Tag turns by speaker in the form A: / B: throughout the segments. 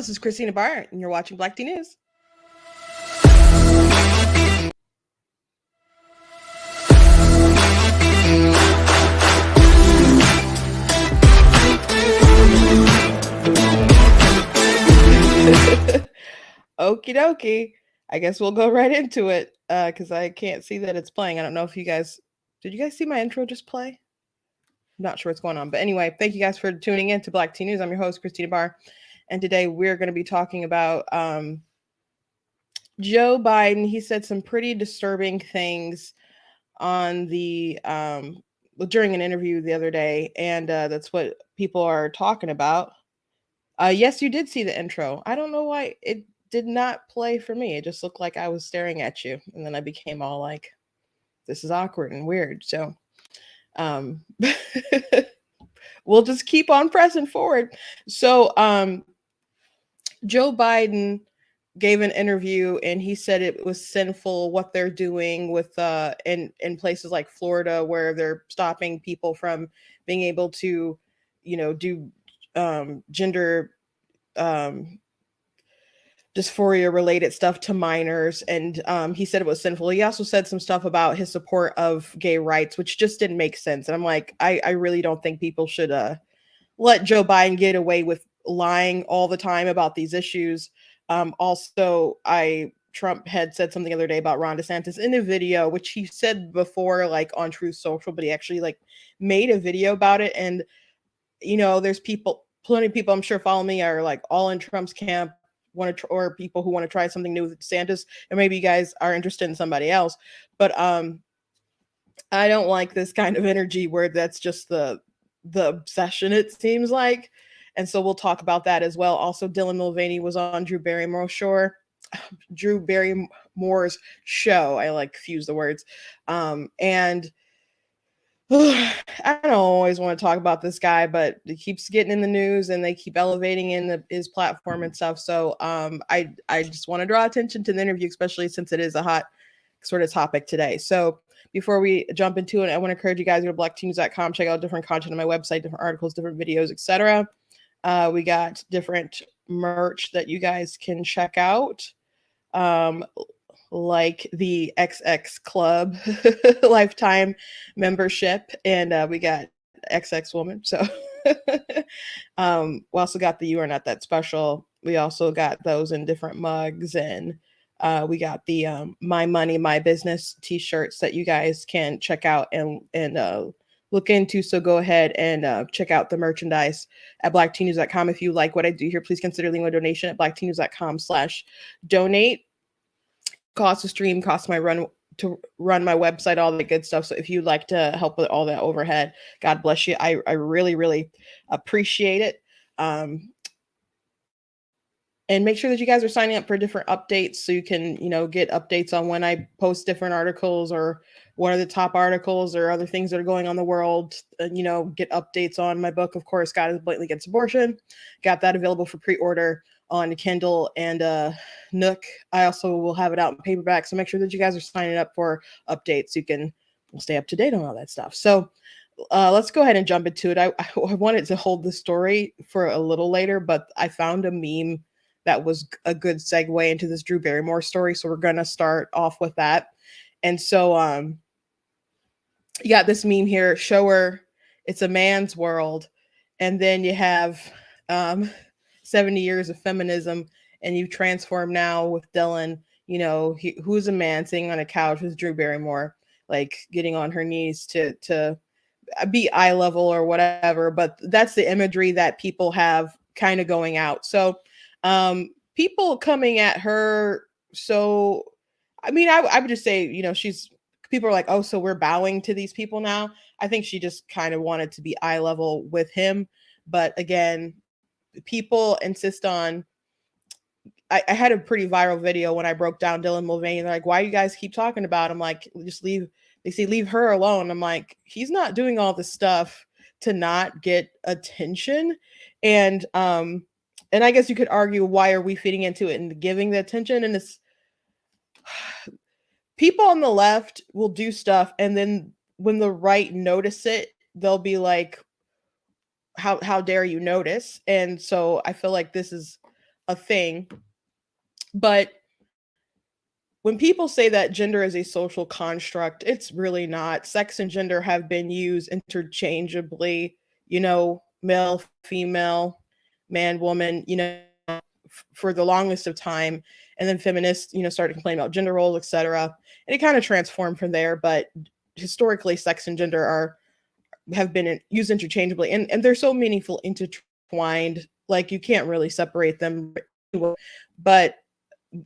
A: this is Christina Barr, and you're watching Black Tea News. Okie dokie. I guess we'll go right into it because I can't see that it's playing. I don't know if did you guys see my intro just play? I'm not sure what's going on. But anyway, thank you guys for tuning in to Black Tea News. I'm your host, Christina Barr. And today we're going to be talking about Joe Biden. He said some pretty disturbing things on during an interview the other day. And that's what people are talking about. Yes, you did see the intro. I don't know why it did not play for me. It just looked like I was staring at you. And then I became all like, this is awkward and weird. So we'll just keep on pressing forward. So Joe Biden gave an interview and he said it was sinful what they're doing with in places like Florida, where they're stopping people from being able to, do gender dysphoria related stuff to minors. And he said it was sinful. He also said some stuff about his support of gay rights, which just didn't make sense. And I'm like, I really don't think people should let Joe Biden get away with lying all the time about these issues. Also, Trump had said something the other day about Ron DeSantis in a video, which he said before, like on Truth Social, but he actually like made a video about it. And, there's plenty of people I'm sure follow me are like all in Trump's camp, or people who want to try something new with DeSantis, and maybe you guys are interested in somebody else. But I don't like this kind of energy where that's just the obsession, it seems like. And so we'll talk about that as well. Also, Dylan Mulvaney was on Drew Barrymore's show. I like fuse the words. And I don't always want to talk about this guy, but it keeps getting in the news and they keep elevating his platform and stuff. So I just want to draw attention to the interview, especially since it is a hot sort of topic today. So before we jump into it, I want to encourage you guys to go to blackteenews.com, check out different content on my website, different articles, different videos, etc. We got different merch that you guys can check out, like the XX Club lifetime membership, and we got XX Woman. So we also got the You Are Not That Special. We also got those in different mugs, and we got the My Money, My Business t-shirts that you guys can check out and look into. So go ahead and check out the merchandise at blackteenews.com. If you like what I do here, please consider leaving a donation at blackteenews.com/donate. Cost to stream, cost my run to run my website, all that good stuff. So if you'd like to help with all that overhead, God bless you. I really, really appreciate it. And make sure that you guys are signing up for different updates so you can, get updates on when I post different articles or what are the top articles or other things that are going on in the world. Get updates on my book, of course, God is Blatantly Against Abortion. Got that available for pre-order on Kindle and Nook. I also will have it out in paperback. So make sure that you guys are signing up for updates so you can stay up to date on all that stuff. So let's go ahead and jump into it. I wanted to hold the story for a little later, but I found a meme that was a good segue into this Drew Barrymore story. So we're going to start off with that. And so you got this meme here, show her it's a man's world. And then you have 70 years of feminism, and you transform now with Dylan, who's a man sitting on a couch with Drew Barrymore, like getting on her knees to be eye level or whatever. But that's the imagery that people have kind of going out. So people coming at her. So, I mean, I would just say, people are like, oh, so we're bowing to these people now. I think she just kind of wanted to be eye level with him. But again, people insist on, I had a pretty viral video when I broke down Dylan Mulvaney. They're like, why you guys keep talking about him? Like, just leave. They say, leave her alone. I'm like, he's not doing all this stuff to not get attention. And I guess you could argue, why are we feeding into it and giving the attention? And it's people on the left will do stuff, and then when the right notice it, they'll be like, how dare you notice? And so I feel like this is a thing. But when people say that gender is a social construct, it's really not. Sex and gender have been used interchangeably, male, female, man, woman, for the longest of time. And then feminists, started complaining about gender roles, etc. And it kind of transformed from there. But historically, sex and gender have been used interchangeably, and they're so meaningful, intertwined, like you can't really separate them. But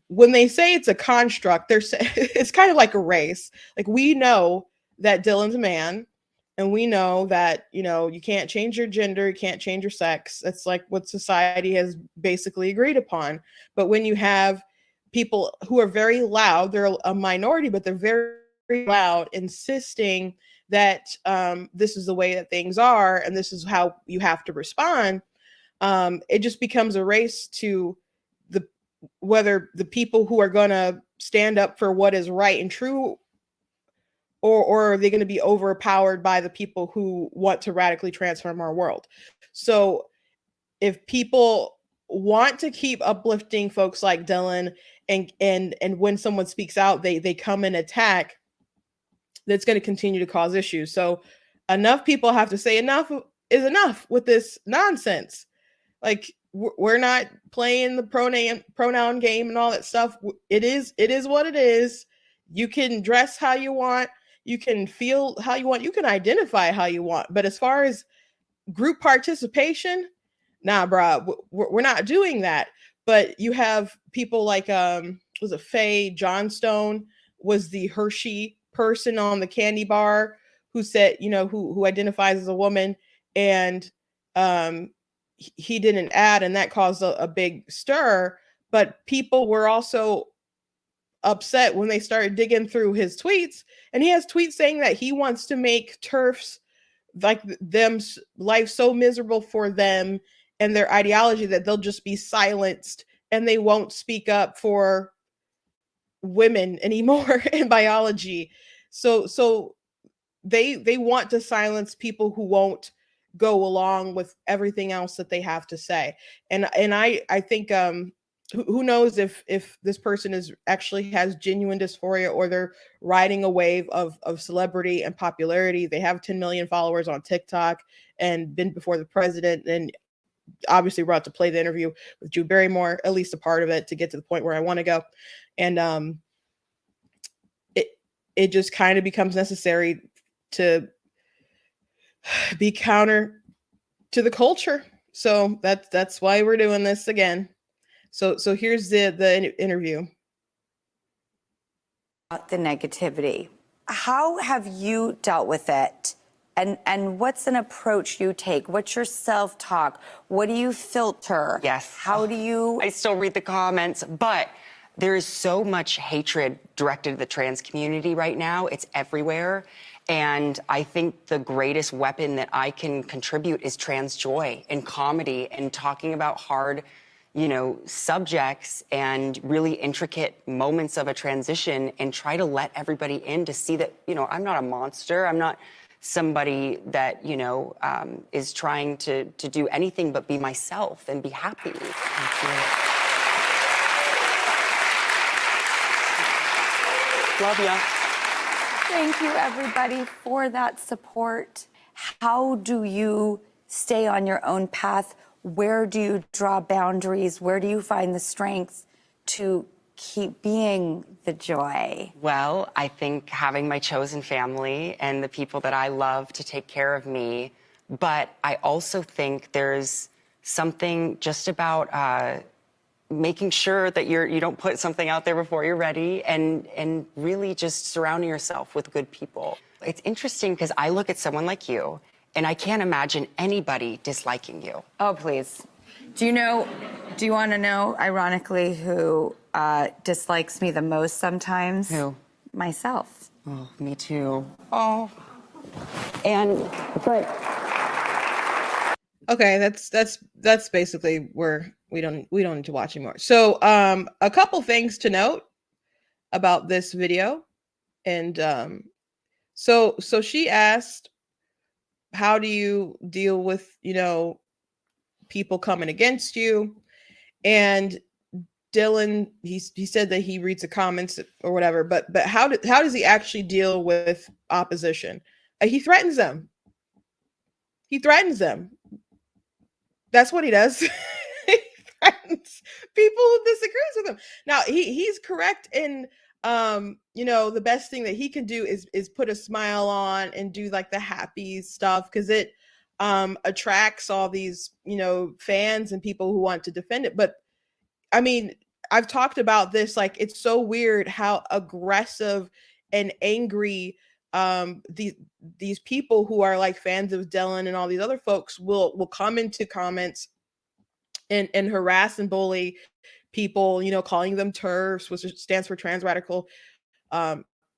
A: when they say it's a construct, it's kind of like a race. Like, we know that Dylan's a man, and we know that, you can't change your gender, you can't change your sex. That's like what society has basically agreed upon. But when you have people who are very loud, they're a minority, but they're very, very loud, insisting that this is the way that things are, and this is how you have to respond, it just becomes a race to whether the people who are going to stand up for what is right and true, or are they going to be overpowered by the people who want to radically transform our world. So if people want to keep uplifting folks like Dylan, and when someone speaks out, they come and attack, that's going to continue to cause issues. So enough people have to say enough is enough with this nonsense. Like, we're not playing the pronoun game and all that stuff. It is what it is. You can dress how you want. You can feel how you want. You can identify how you want. But as far as group participation, nah, bruh, we're not doing that. But you have people like, was it Faye Johnstone, was the Hershey person on the candy bar, who said, who identifies as a woman, and he did an ad, and that caused a big stir. But people were also upset when they started digging through his tweets, and he has tweets saying that he wants to make TERFs, like, them life so miserable for them and their ideology that they'll just be silenced and they won't speak up for women anymore in biology. So they want to silence people who won't go along with everything else that they have to say. And I think who knows if this person actually has genuine dysphoria, or they're riding a wave of celebrity and popularity. They have 10 million followers on TikTok and been before the president, and obviously we're about to play the interview with Drew Barrymore, at least a part of it, to get to the point where I want to go. And it just kind of becomes necessary to be counter to the culture. So that's why we're doing this again. So here's the interview.
B: The negativity. How have you dealt with it? And what's an approach you take? What's your self-talk? What do you filter?
C: Yes.
B: How do you...
C: I still read the comments, but there is so much hatred directed at the trans community right now. It's everywhere. And I think the greatest weapon that I can contribute is trans joy and comedy and talking about hard, subjects and really intricate moments of a transition, and try to let everybody in to see that, I'm not a monster. I'm not somebody that, is trying to do anything but be myself and be happy. Love ya.
B: Thank you, everybody, for that support. How do you stay on your own path? Where do you draw boundaries? Where do you find the strength to keep being the joy?
C: Well, I think having my chosen family and the people that I love to take care of me. But I also think there's something just about making sure that you don't put something out there before you're ready, and really just surrounding yourself with good people. It's interesting because I look at someone like you, and I can't imagine anybody disliking you.
B: Oh, please. Do you want to know, ironically, who dislikes me the most sometimes?
C: Who?
B: Myself.
C: Oh, me too. Oh.
A: Okay, that's basically where we don't need to watch anymore. So a couple things to note about this video. And so she asked, how do you deal with, people coming against you? And Dylan, he said that he reads the comments or whatever, but how does he actually deal with opposition? He threatens them. He threatens them. That's what he does. He threatens people who disagrees with him. Now he's correct in the best thing that he can do is put a smile on and do like the happy stuff, because it attracts all these fans and people who want to defend it. But I mean, I've talked about this, like, it's so weird how aggressive and angry these people who are like fans of Dylan and all these other folks will come into comments and harass and bully people, calling them TERFs, which stands for trans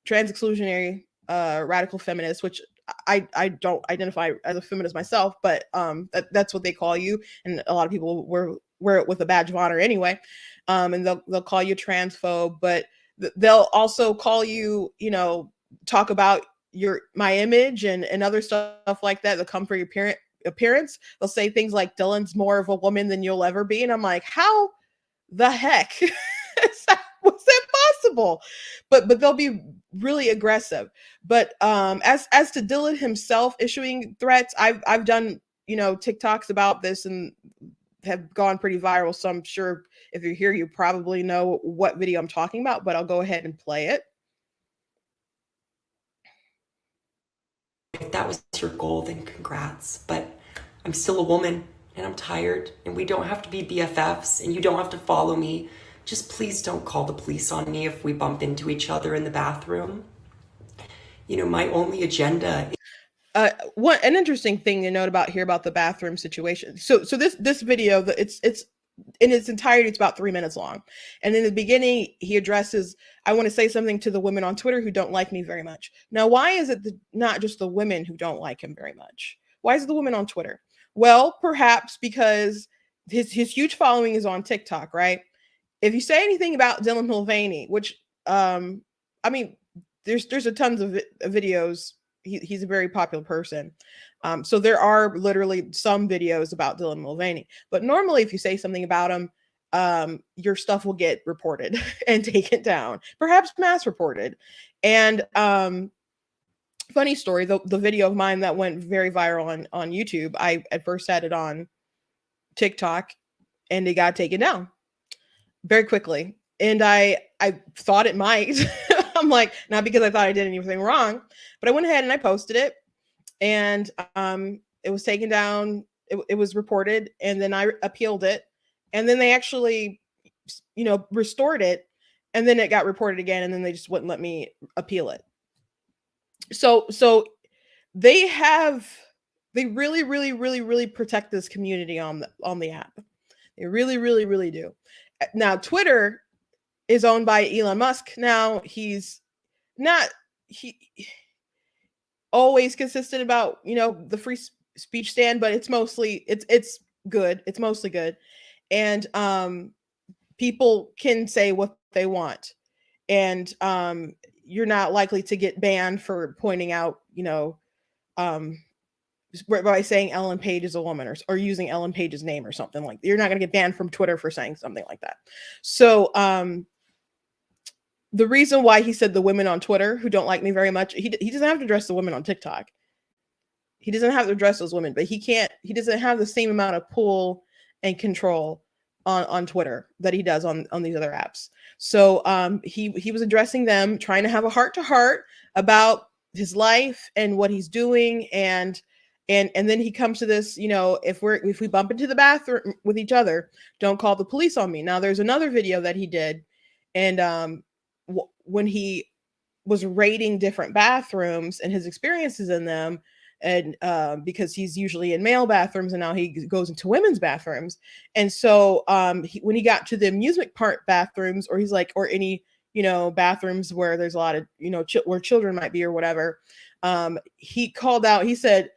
A: exclusionary radical feminists, which I don't identify as a feminist myself, but that's what they call you, and a lot of people wear it with a badge of honor anyway. And they'll call you transphobe, but they'll also call you, talk about my image and other stuff like that. They'll come for your appearance. They'll say things like Dylan's more of a woman than you'll ever be, and I'm like, how the heck was that possible? But they'll be really aggressive. But as to Dylan himself issuing threats, I've done TikToks about this and have gone pretty viral. So I'm sure if you're here, you probably know what video I'm talking about, but I'll go ahead and play it.
D: If that was your goal, then congrats. But I'm still a woman and I'm tired, and we don't have to be BFFs, and you don't have to follow me. Just please don't call the police on me if we bump into each other in the bathroom. My only agenda is
A: an interesting thing to note about the bathroom situation. So this video, it's in its entirety, it's about 3 minutes long. And in the beginning, he addresses, I want to say something to the women on Twitter who don't like me very much. Now, why is it not just the women who don't like him very much? Why is it the women on Twitter? Well, perhaps because his huge following is on TikTok, right? If you say anything about Dylan Mulvaney, which, I mean, there's a tons of videos. He's a very popular person. So there are literally some videos about Dylan Mulvaney. But normally if you say something about him, your stuff will get reported and taken down, perhaps mass reported. And funny story, the video of mine that went very viral on YouTube, I at first had it on TikTok and it got taken down very quickly. And I thought it might. I'm like, not because I thought I did anything wrong, but I went ahead and I posted it, and it was taken down. It was reported, and then I appealed it, and then they actually, restored it, and then it got reported again, and then they just wouldn't let me appeal it. So they really, really, really, really protect this community on the app. They really, really, really do. Now, Twitter is owned by Elon Musk. Now, he's not always consistent about, the free speech stand, but it's mostly it's good. It's mostly good. And people can say what they want. And you're not likely to get banned for pointing out, by saying Ellen Page is a woman, or using Ellen Page's name or something like that. You're not going to get banned from Twitter for saying something like that. So the reason why he said the women on Twitter who don't like me very much, he doesn't have to address the women on TikTok. He doesn't have to address those women, but he doesn't have the same amount of pull and control on Twitter that he does on these other apps. So he was addressing them, trying to have a heart-to-heart about his life and what he's doing, and then he comes to this, if we bump into the bathroom with each other, don't call the police on me. Now, there's another video that he did, and when he was rating different bathrooms and his experiences in them, and because he's usually in male bathrooms and now he goes into women's bathrooms, and so when he got to the amusement park bathrooms, or he's like, or any bathrooms where there's a lot of where children might be or whatever, he called out, he said,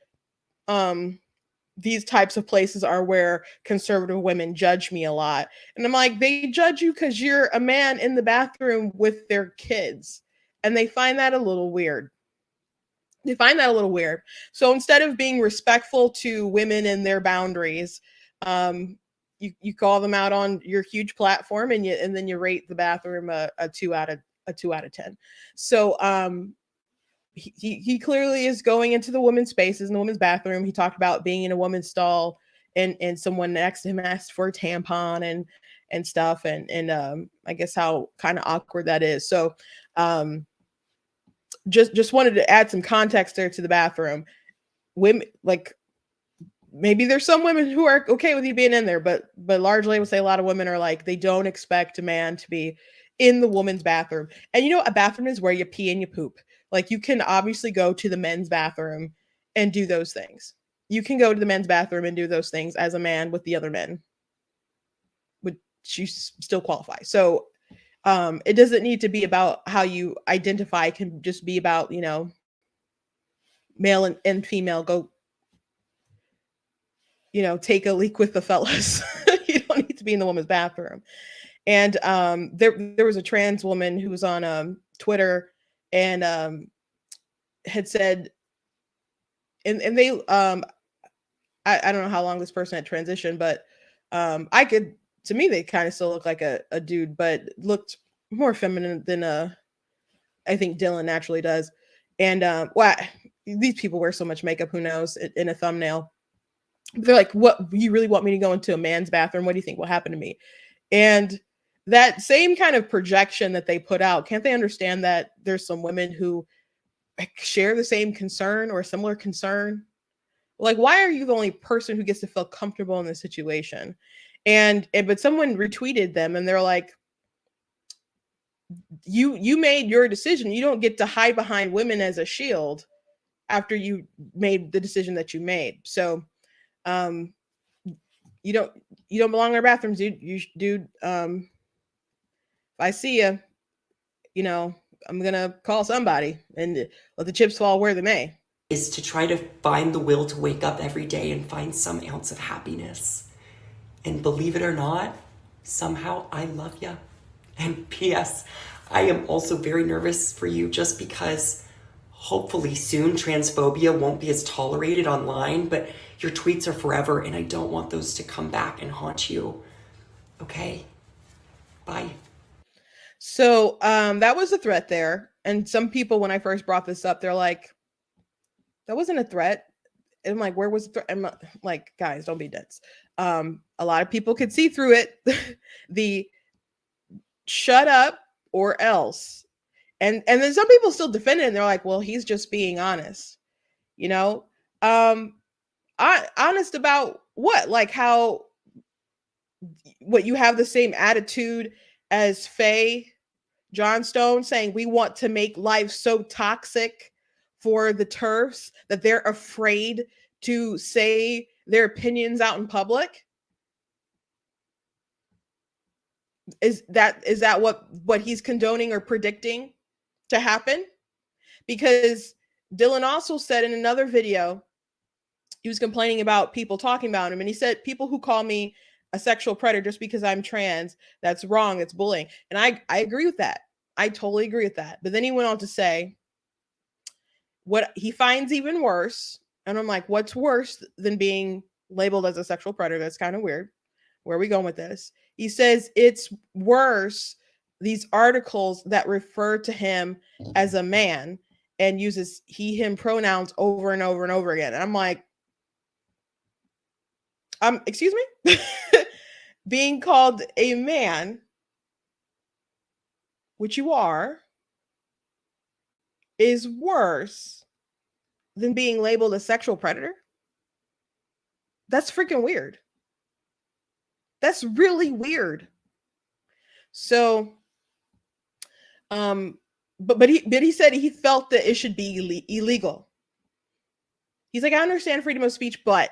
A: these types of places are where conservative women judge me a lot. And I'm like, they judge you because you're a man in the bathroom with their kids. And they find that a little weird. So instead of being respectful to women and their boundaries, you call them out on your huge platform, and then you rate the bathroom a 2 out of 10. So he clearly is going into the women's spaces in the women's bathroom. He talked about being in a woman's stall, and someone next to him asked for a tampon and stuff, and I guess how kind of awkward that is. So just wanted to add some context there to the bathroom. Women, like, maybe there's some women who are okay with you being in there, but largely I would say a lot of women are like, they don't expect a man to be in the woman's bathroom. And you know, a bathroom is where you pee and you poop. Like, you can obviously go to the men's bathroom and do those things. You can go to the men's bathroom and do those things as a man with the other men, which you still qualify. So it doesn't need to be about how you identify. It can just be about, you know, male and female go, you know, take a leak with the fellas. You don't need to be in the woman's bathroom. And there was a trans woman who was on Twitter and had said, and they I don't know how long this person had transitioned, but to me they kind of still look like a dude, but looked more feminine than I think Dylan naturally does. And well, these people wear so much makeup, who knows, in a thumbnail. They're like, what, you really want me to go into a man's bathroom? What do you think will happen to me? And that same kind of projection that they put out, can't they understand that there's some women who share the same concern or a similar concern? Like, why are you the only person who gets to feel comfortable in this situation? But someone retweeted them and they're like, you made your decision. You don't get to hide behind women as a shield after you made the decision that you made. So you don't belong in our bathrooms, dude. Dude, if I see you, you know, I'm gonna call somebody and let the chips fall where they may.
D: Is to try to find the will to wake up every day and find some ounce of happiness. And believe it or not, somehow I love you. And P.S., I am also very nervous for you, just because hopefully soon transphobia won't be as tolerated online, but your tweets are forever and I don't want those to come back and haunt you. Okay? Bye.
A: So that was a threat there. And some people, when I first brought this up, they're like, that wasn't a threat. And I'm like, where was the threat? I'm like, guys, don't be dense. A lot of people could see through it. The shut up or else. And then some people still defend it and they're like, well, he's just being honest. You know? Honest about what? Like what, you have the same attitude as Faye Johnstone saying we want to make life so toxic for the TERFs that they're afraid to say their opinions out in public? Is that what he's condoning or predicting to happen? Because Dylan also said in another video, he was complaining about people talking about him, and he said, people who call me a sexual predator just because I'm trans, that's wrong, it's bullying. And I agree with that. I totally agree with that. But then he went on to say what he finds even worse. And I'm like, what's worse than being labeled as a sexual predator? That's kind of weird. Where are we going with this? He says it's worse, these articles that refer to him as a man and uses he, him pronouns over and over and over again. And I'm like, excuse me? Being called a man, which you are, is worse than being labeled a sexual predator? That's freaking weird. That's really weird. So, but he said he felt that it should be illegal. He's like, I understand freedom of speech, but,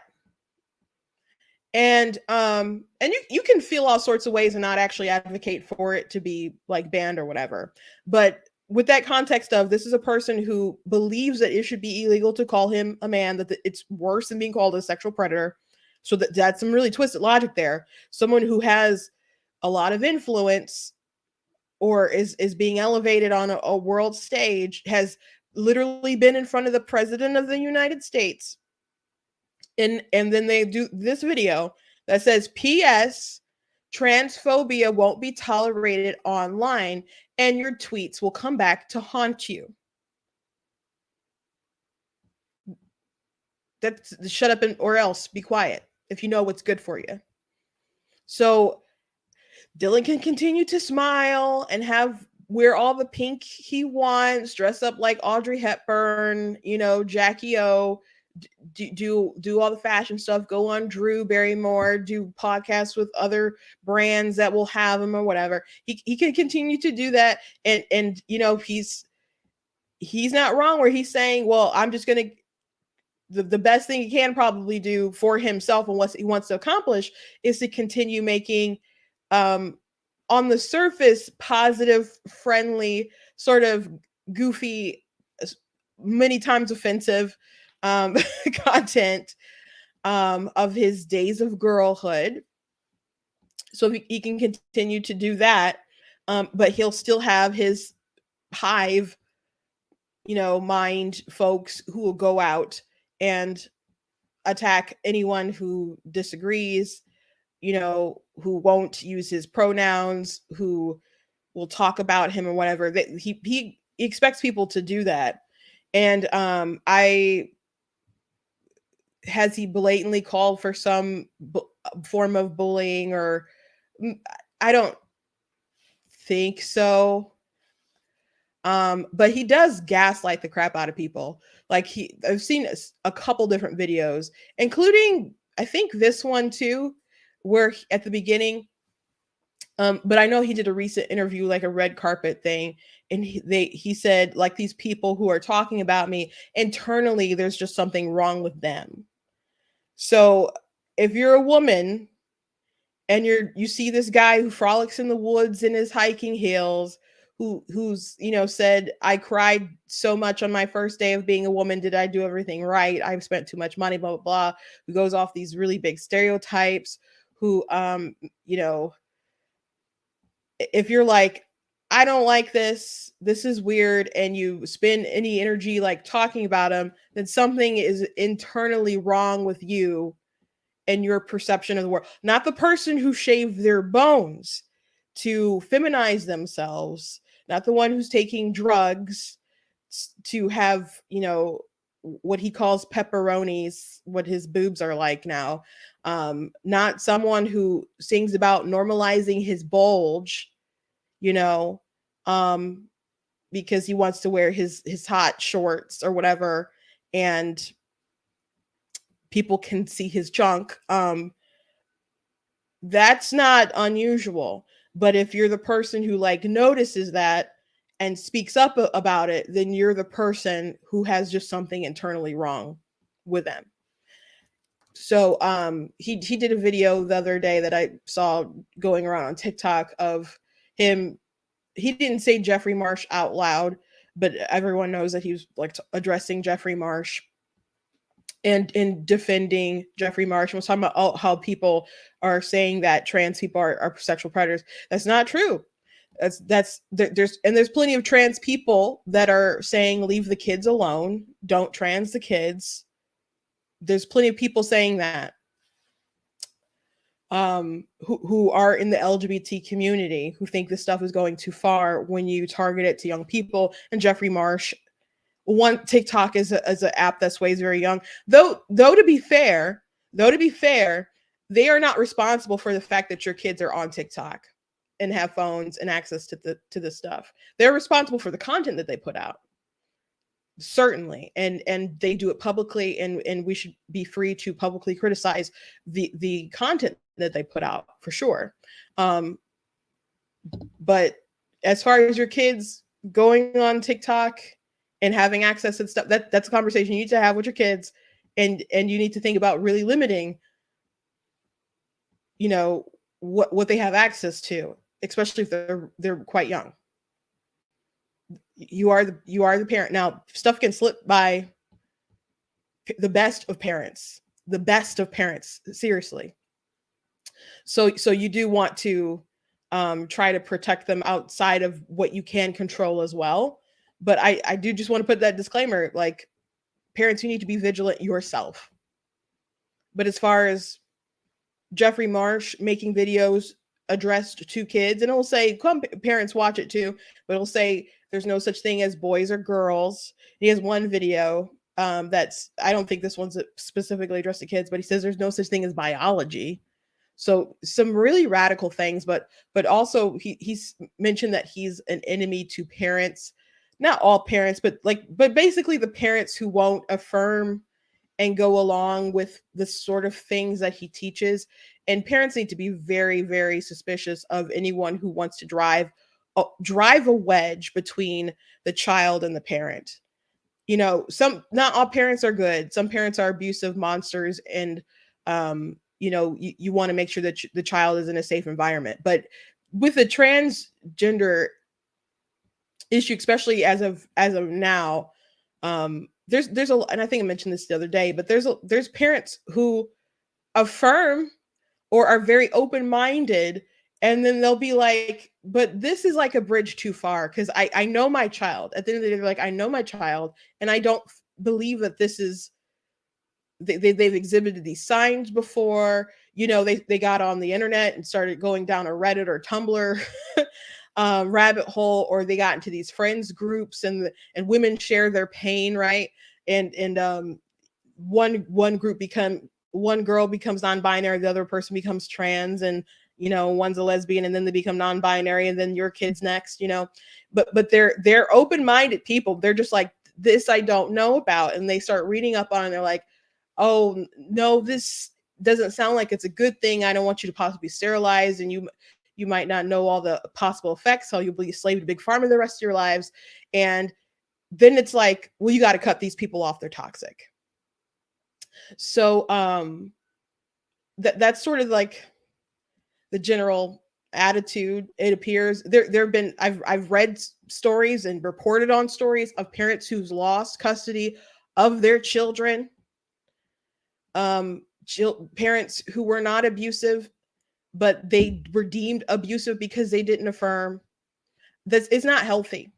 A: and you can feel all sorts of ways and not actually advocate for it to be like banned or whatever. But with that context of, this is a person who believes that it should be illegal to call him a man, that it's worse than being called a sexual predator. So that's some really twisted logic there. Someone who has a lot of influence or is being elevated on a world stage, has literally been in front of the president of the United States. And then they do this video that says, P.S. Transphobia won't be tolerated online, and your tweets will come back to haunt you. That's shut up or else be quiet if you know what's good for you. So Dylan can continue to smile and wear all the pink he wants, dress up like Audrey Hepburn, Jackie O, do all the fashion stuff, go on Drew Barrymore, do podcasts with other brands that will have him or whatever. He can continue to do that, and he's not wrong where he's saying, well, I'm just gonna the best thing he can probably do for himself and what he wants to accomplish is to continue making on the surface positive, friendly, sort of goofy, many times offensive content of his days of girlhood. So he can continue to do that, but he'll still have his hive, mind folks who will go out and attack anyone who disagrees, who won't use his pronouns, who will talk about him or whatever. He expects people to do that. And has he blatantly called for some form of bullying, or I don't think so. But he does gaslight the crap out of people. Like I've seen a couple different videos, including I think this one too, where at the beginning, but I know he did a recent interview, like a red carpet thing, and he said, like, these people who are talking about me internally, there's just something wrong with them. So if you're a woman and you see this guy who frolics in the woods in his hiking heels, who's said, I cried so much on my first day of being a woman, did I do everything right? I've spent too much money, blah blah blah, who goes off these really big stereotypes, who if you're like, I don't like this is weird, and you spend any energy like talking about him, then something is internally wrong with you and your perception of the world. Not the person who shaved their bones to feminize themselves, not the one who's taking drugs to have, what he calls pepperonis, what his boobs are like now. Not someone who sings about normalizing his bulge, because he wants to wear his hot shorts or whatever, and people can see his junk. That's not unusual. But if you're the person who notices that and speaks up about it, then you're the person who has just something internally wrong with them. So he did a video the other day that I saw going around on TikTok of him. He didn't say Jeffrey Marsh out loud, but everyone knows that he was addressing Jeffrey Marsh and in defending Jeffrey Marsh, and was talking about how people are saying that trans people are sexual predators. That's not true. There's plenty of trans people that are saying leave the kids alone, don't trans the kids. There's plenty of people saying that who are in the LGBT community, who think this stuff is going too far when you target it to young people. And Jeffrey Marsh, TikTok is an app that sways very young. Though to be fair, they are not responsible for the fact that your kids are on TikTok and have phones and access to the stuff. They're responsible for the content that they put out. Certainly, and they do it publicly, and we should be free to publicly criticize the content that they put out, for sure. But as far as your kids going on TikTok and having access to stuff, that's a conversation you need to have with your kids, and you need to think about really limiting, what they have access to, especially if they're quite young. You are the parent. Now, stuff can slip by the best of parents, seriously. So you do want to try to protect them outside of what you can control as well. But I do just want to put that disclaimer, parents, you need to be vigilant yourself. But as far as Jeffrey Marsh making videos addressed to kids, and it'll say, come parents watch it too, but it'll say there's no such thing as boys or girls. He has one video that's, I don't think this one's specifically addressed to kids, but he says there's no such thing as biology. So some really radical things, but also he's mentioned that he's an enemy to parents, not all parents, but basically the parents who won't affirm and go along with the sort of things that he teaches. And parents need to be very, very suspicious of anyone who wants to drive a wedge between the child and the parent. You know, not all parents are good. Some parents are abusive monsters, and you know, you want to make sure that the child is in a safe environment. But with the transgender issue, especially as of now, there's a, and I think I mentioned this the other day, but there's parents who affirm or are very open-minded, and then they'll be like, but this is like a bridge too far, because I know my child. At the end of the day, they're like, I know my child, and I don't believe that this is, they've exhibited these signs before. You know, they got on the internet and started going down a Reddit or Tumblr rabbit hole, or they got into these friends groups, and women share their pain, right? And one girl becomes non-binary, the other person becomes trans, and you know, one's a lesbian, and then they become non-binary, and then your kid's next, you know. But they're open-minded people. They're just like, this I don't know about, and they start reading up on it, and they're like, oh no, this doesn't sound like it's a good thing. I don't want you to possibly sterilize, and you might not know all the possible effects, so you'll be a slave to big pharma the rest of your lives. And then it's like, well, you got to cut these people off, they're toxic. So that's sort of like the general attitude. It appears there have been, I've read stories and reported on stories of parents who's lost custody of their children, parents who were not abusive, but they were deemed abusive because they didn't affirm. It's not healthy.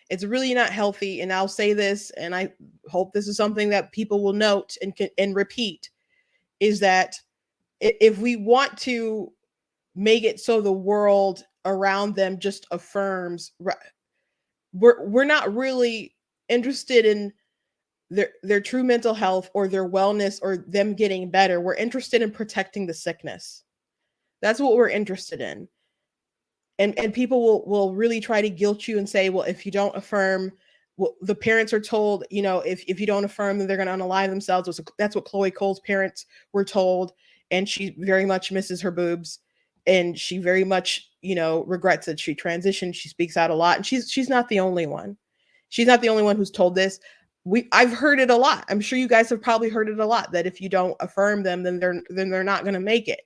A: It's really not healthy. And I'll say this, and I hope this is something that people will note and repeat, is that if we want to make it so the world around them just affirms, we're not really interested in their true mental health or their wellness or them getting better. We're interested in protecting the sickness. That's what we're interested in. And people will really try to guilt you and say, well, if you don't affirm, well, the parents are told, you know, if you don't affirm, then they're going to unalive themselves. That's what Chloe Cole's parents were told. And she very much misses her boobs. And she very much, you know, regrets that she transitioned. She speaks out a lot. And she's not the only one. She's not the only one who's told this. I've heard it a lot. I'm sure you guys have probably heard it a lot, that if you don't affirm them, then they're not going to make it.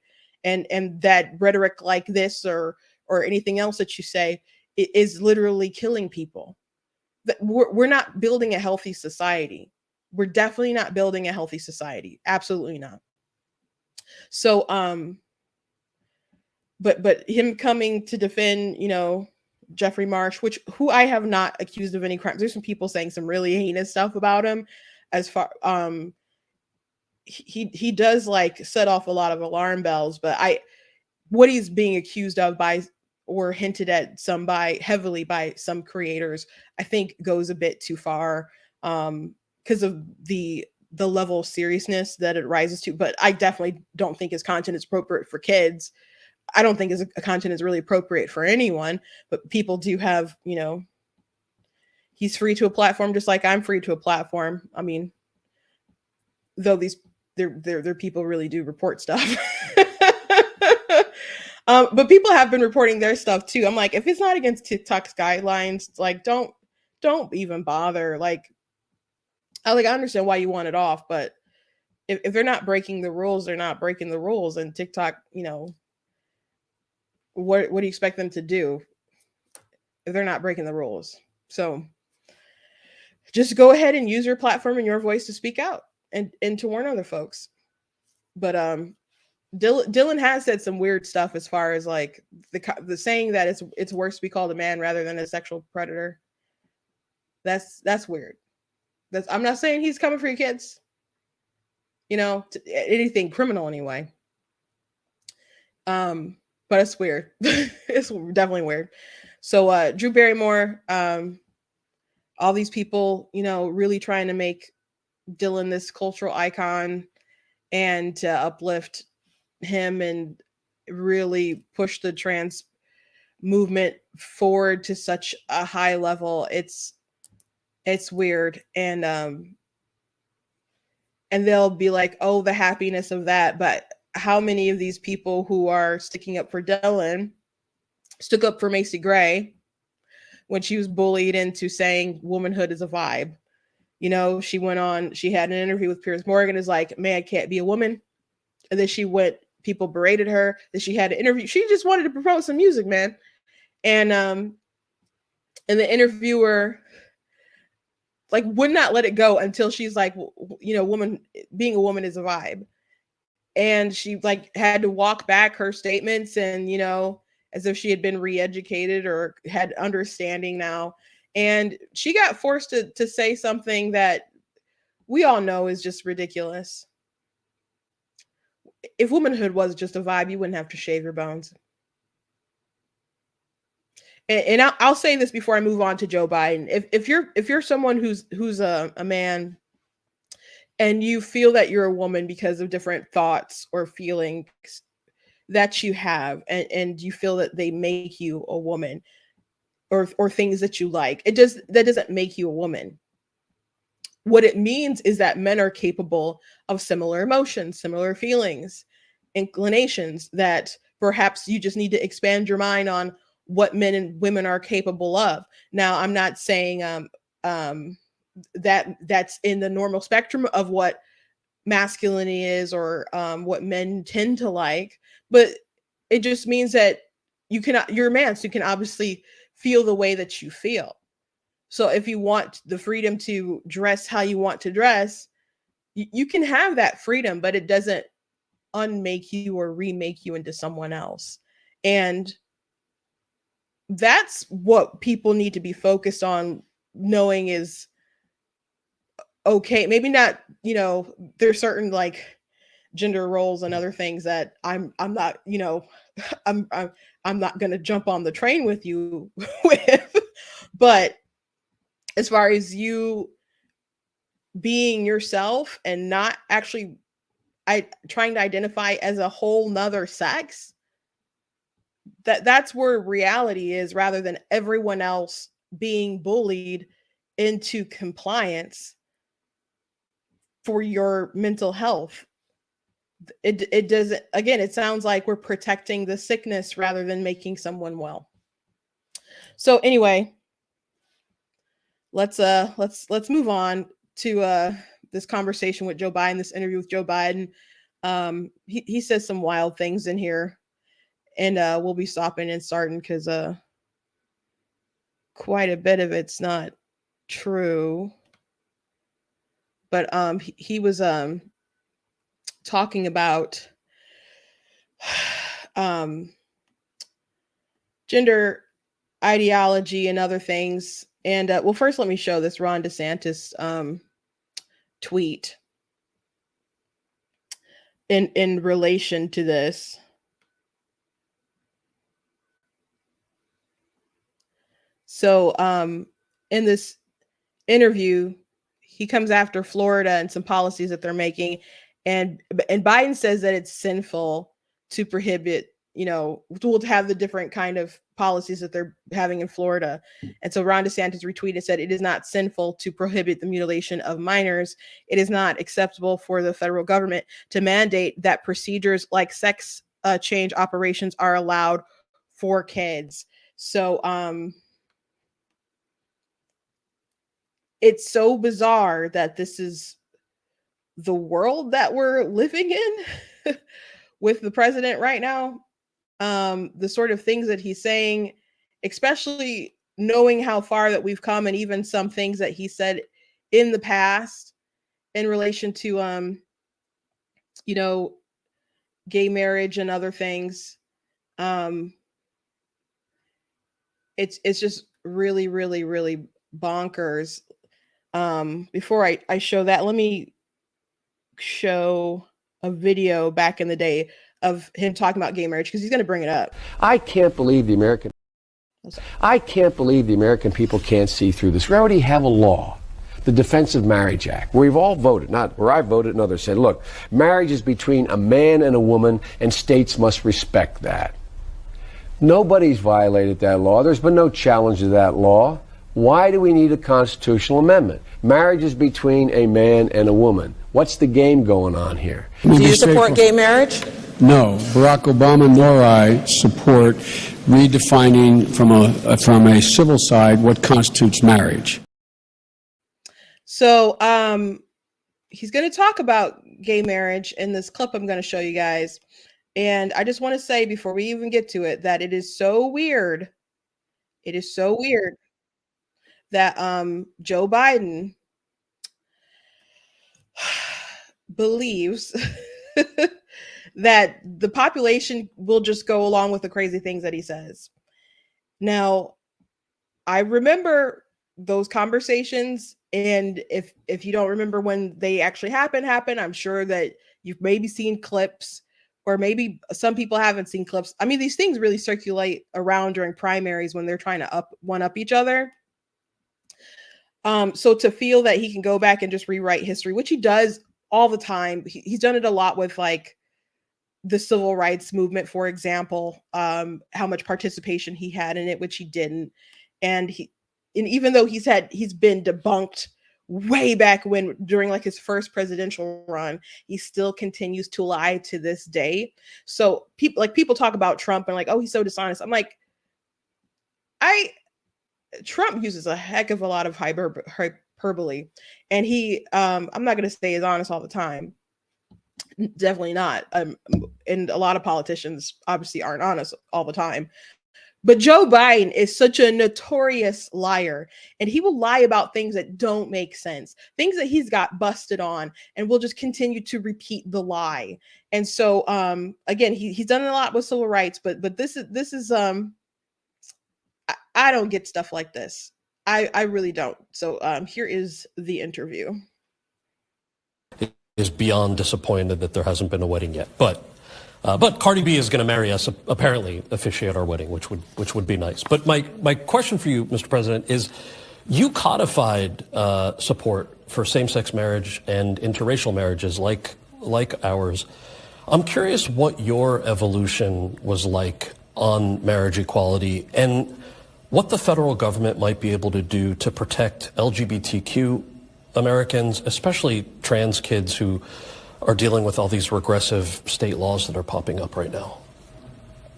A: And that rhetoric like this or anything else that you say is literally killing people. We're not building a healthy society. We're definitely not building a healthy society. Absolutely not. So, but him coming to defend, you know, Jeffrey Marsh, who I have not accused of any crimes. There's some people saying some really heinous stuff about him. As far, he does like set off a lot of alarm bells, but what he's being accused of by or hinted at heavily by some creators, I think goes a bit too far because of the level of seriousness that it rises to. But I definitely don't think his content is appropriate for kids. I don't think his content is really appropriate for anyone, but people do have, you know, he's free to a platform just like I'm free to a platform. I mean, though their people really do report stuff. But people have been reporting their stuff too. I'm like, if it's not against TikTok's guidelines, like don't even bother. Like I understand why you want it off, but if they're not breaking the rules, they're not breaking the rules. And TikTok, you know, what do you expect them to do if they're not breaking the rules? So just go ahead and use your platform and your voice to speak out and to warn other folks. But Dylan has said some weird stuff as far as like the saying that it's worse to be called a man rather than a sexual predator. That's weird. I'm not saying he's coming for your kids, you know, anything criminal anyway. But it's weird. It's definitely weird. So Drew Barrymore, all these people, really trying to make Dylan this cultural icon and to uplift him and really push the trans movement forward to such a high level. It's weird. And they'll be like, oh, the happiness of that. But how many of these people who are sticking up for Dylan stuck up for Macy Gray when she was bullied into saying womanhood is a vibe? She went on, she had an interview with Piers Morgan, is like, man can't be a woman. And then people berated her, that she had an interview. She just wanted to promote some music, man. And the interviewer would not let it go until she's like, woman, being a woman is a vibe. And she had to walk back her statements and, as if she had been re-educated or had understanding now. And she got forced to say something that we all know is just ridiculous. If womanhood was just a vibe, you wouldn't have to shave your bones. And I'll say this before I move on to Joe Biden. If you're someone who's a man and you feel that you're a woman because of different thoughts or feelings that you have, and you feel that they make you a woman, or things that you like, that doesn't make you a woman. What it means is that men are capable of similar emotions, similar feelings, inclinations, that perhaps you just need to expand your mind on what men and women are capable of. Now, I'm not saying that that's in the normal spectrum of what masculinity is, or what men tend to like, but it just means that you're a man, so you can obviously feel the way that you feel. So if you want the freedom to dress how you want to dress, you can have that freedom, but it doesn't unmake you or remake you into someone else. And that's what people need to be focused on, knowing is okay. Maybe not, there's certain gender roles and other things that I'm not, I'm not going to jump on the train with you with, but as far as you being yourself and not actually trying to identify as a whole nother sex, that's where reality is, rather than everyone else being bullied into compliance for your mental health. It doesn't, again, it sounds like we're protecting the sickness rather than making someone well. So anyway, let's move on to this conversation with Joe Biden, this interview with Joe Biden. He says some wild things in here, and we'll be stopping and starting because quite a bit of it's not true. But he was talking about gender ideology and other things. And well, first let me show this Ron DeSantis tweet in relation to this. So in this interview, he comes after Florida and some policies that they're making, and Biden says that it's sinful to prohibit, to have the different kind of policies that they're having in Florida. And so Ron DeSantis retweeted, said, "It is not sinful to prohibit the mutilation of minors. It is not acceptable for the federal government to mandate that procedures like sex change operations are allowed for kids." So it's so bizarre that this is the world that we're living in with the president right now. The sort of things that he's saying, especially knowing how far that we've come, and even some things that he said in the past in relation to, gay marriage and other things. It's just really, really, really bonkers. Before I show that, let me show a video back in the day of him talking about gay marriage because he's going to bring it up.
E: I can't believe the American people can't see through this. We already have a law, the Defense of Marriage Act, where we've all voted, not where I voted and others said, look, marriage is between a man and a woman, and states must respect that. Nobody's violated that law. There's been no challenge to that law. Why do we need a constitutional amendment? Marriage is between a man and a woman. What's the game going on here?
F: Do you support gay marriage?
G: No, Barack Obama nor I support redefining from a civil side what constitutes marriage.
A: So he's going to talk about gay marriage in this clip I'm going to show you guys. And I just want to say before we even get to it that it is so weird. It is so weird that Joe Biden believes that the population will just go along with the crazy things that he says. Now, I remember those conversations, and if you don't remember when they actually happened, I'm sure that you've maybe seen clips, or maybe some people haven't seen clips. I mean, these things really circulate around during primaries when they're trying to one-up each other. So to feel that he can go back and just rewrite history, which he does all the time. He's done it a lot with like the civil rights movement, for example, how much participation he had in it, which he didn't. And even though he's been debunked way back when, during like his first presidential run, he still continues to lie to this day. So people talk about Trump and like, oh, he's so dishonest. I'm like, Trump uses a heck of a lot of hyperbole, and I'm not going to say he's honest all the time. Definitely not. And a lot of politicians obviously aren't honest all the time. But Joe Biden is such a notorious liar, and he will lie about things that don't make sense, things that he's got busted on, and will just continue to repeat the lie. And so, again, he's done a lot with civil rights, but this is I don't get stuff like this. I really don't. So here is the interview.
H: Is beyond disappointed that there hasn't been a wedding yet, but Cardi B is going to marry us, apparently officiate our wedding, which would be nice. But my question for you, Mr. President, is you codified support for same-sex marriage and interracial marriages like ours. I'm curious what your evolution was like on marriage equality and what the federal government might be able to do to protect LGBTQ Americans, especially trans kids who are dealing with all these regressive state laws that are popping up right now.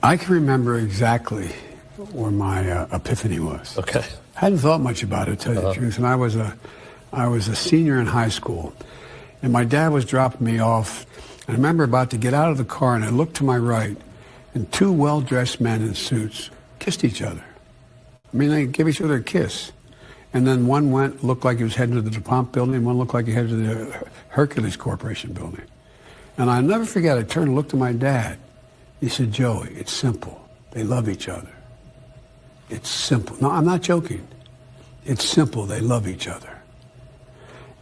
G: I can remember exactly where my epiphany was.
H: Okay.
G: I hadn't thought much about it, to tell you the truth. And I was a senior in high school, and my dad was dropping me off. And I remember about to get out of the car, and I looked to my right, and two well-dressed men in suits kissed each other. I mean, they gave each other a kiss. And then one looked like he was heading to the DuPont building, and one looked like he headed to the Hercules Corporation building. And I'll never forget, I turned and looked at my dad. He said, Joey, it's simple. They love each other. It's simple. No, I'm not joking. It's simple. They love each other.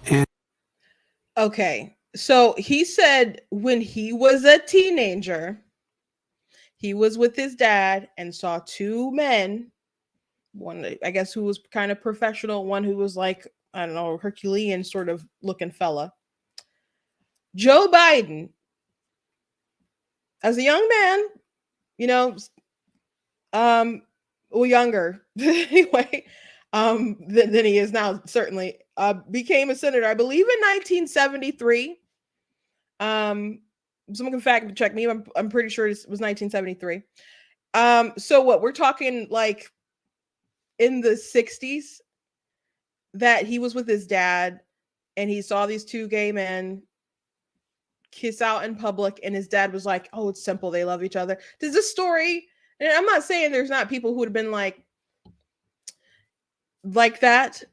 G: And
A: Okay. So he said when he was a teenager, he was with his dad and saw two men, one, I guess, who was kind of professional, one who was like, I don't know, Herculean sort of looking fella. Joe Biden, as a young man, well, younger anyway, than he is now, certainly, became a senator, I believe, in 1973. Someone can fact check me. I'm pretty sure it was 1973. So what we're talking, like, in the 60s, that he was with his dad and he saw these two gay men kiss out in public, and his dad was like, oh, it's simple, they love each other. Does this story, and I'm not saying there's not people who would have been like that.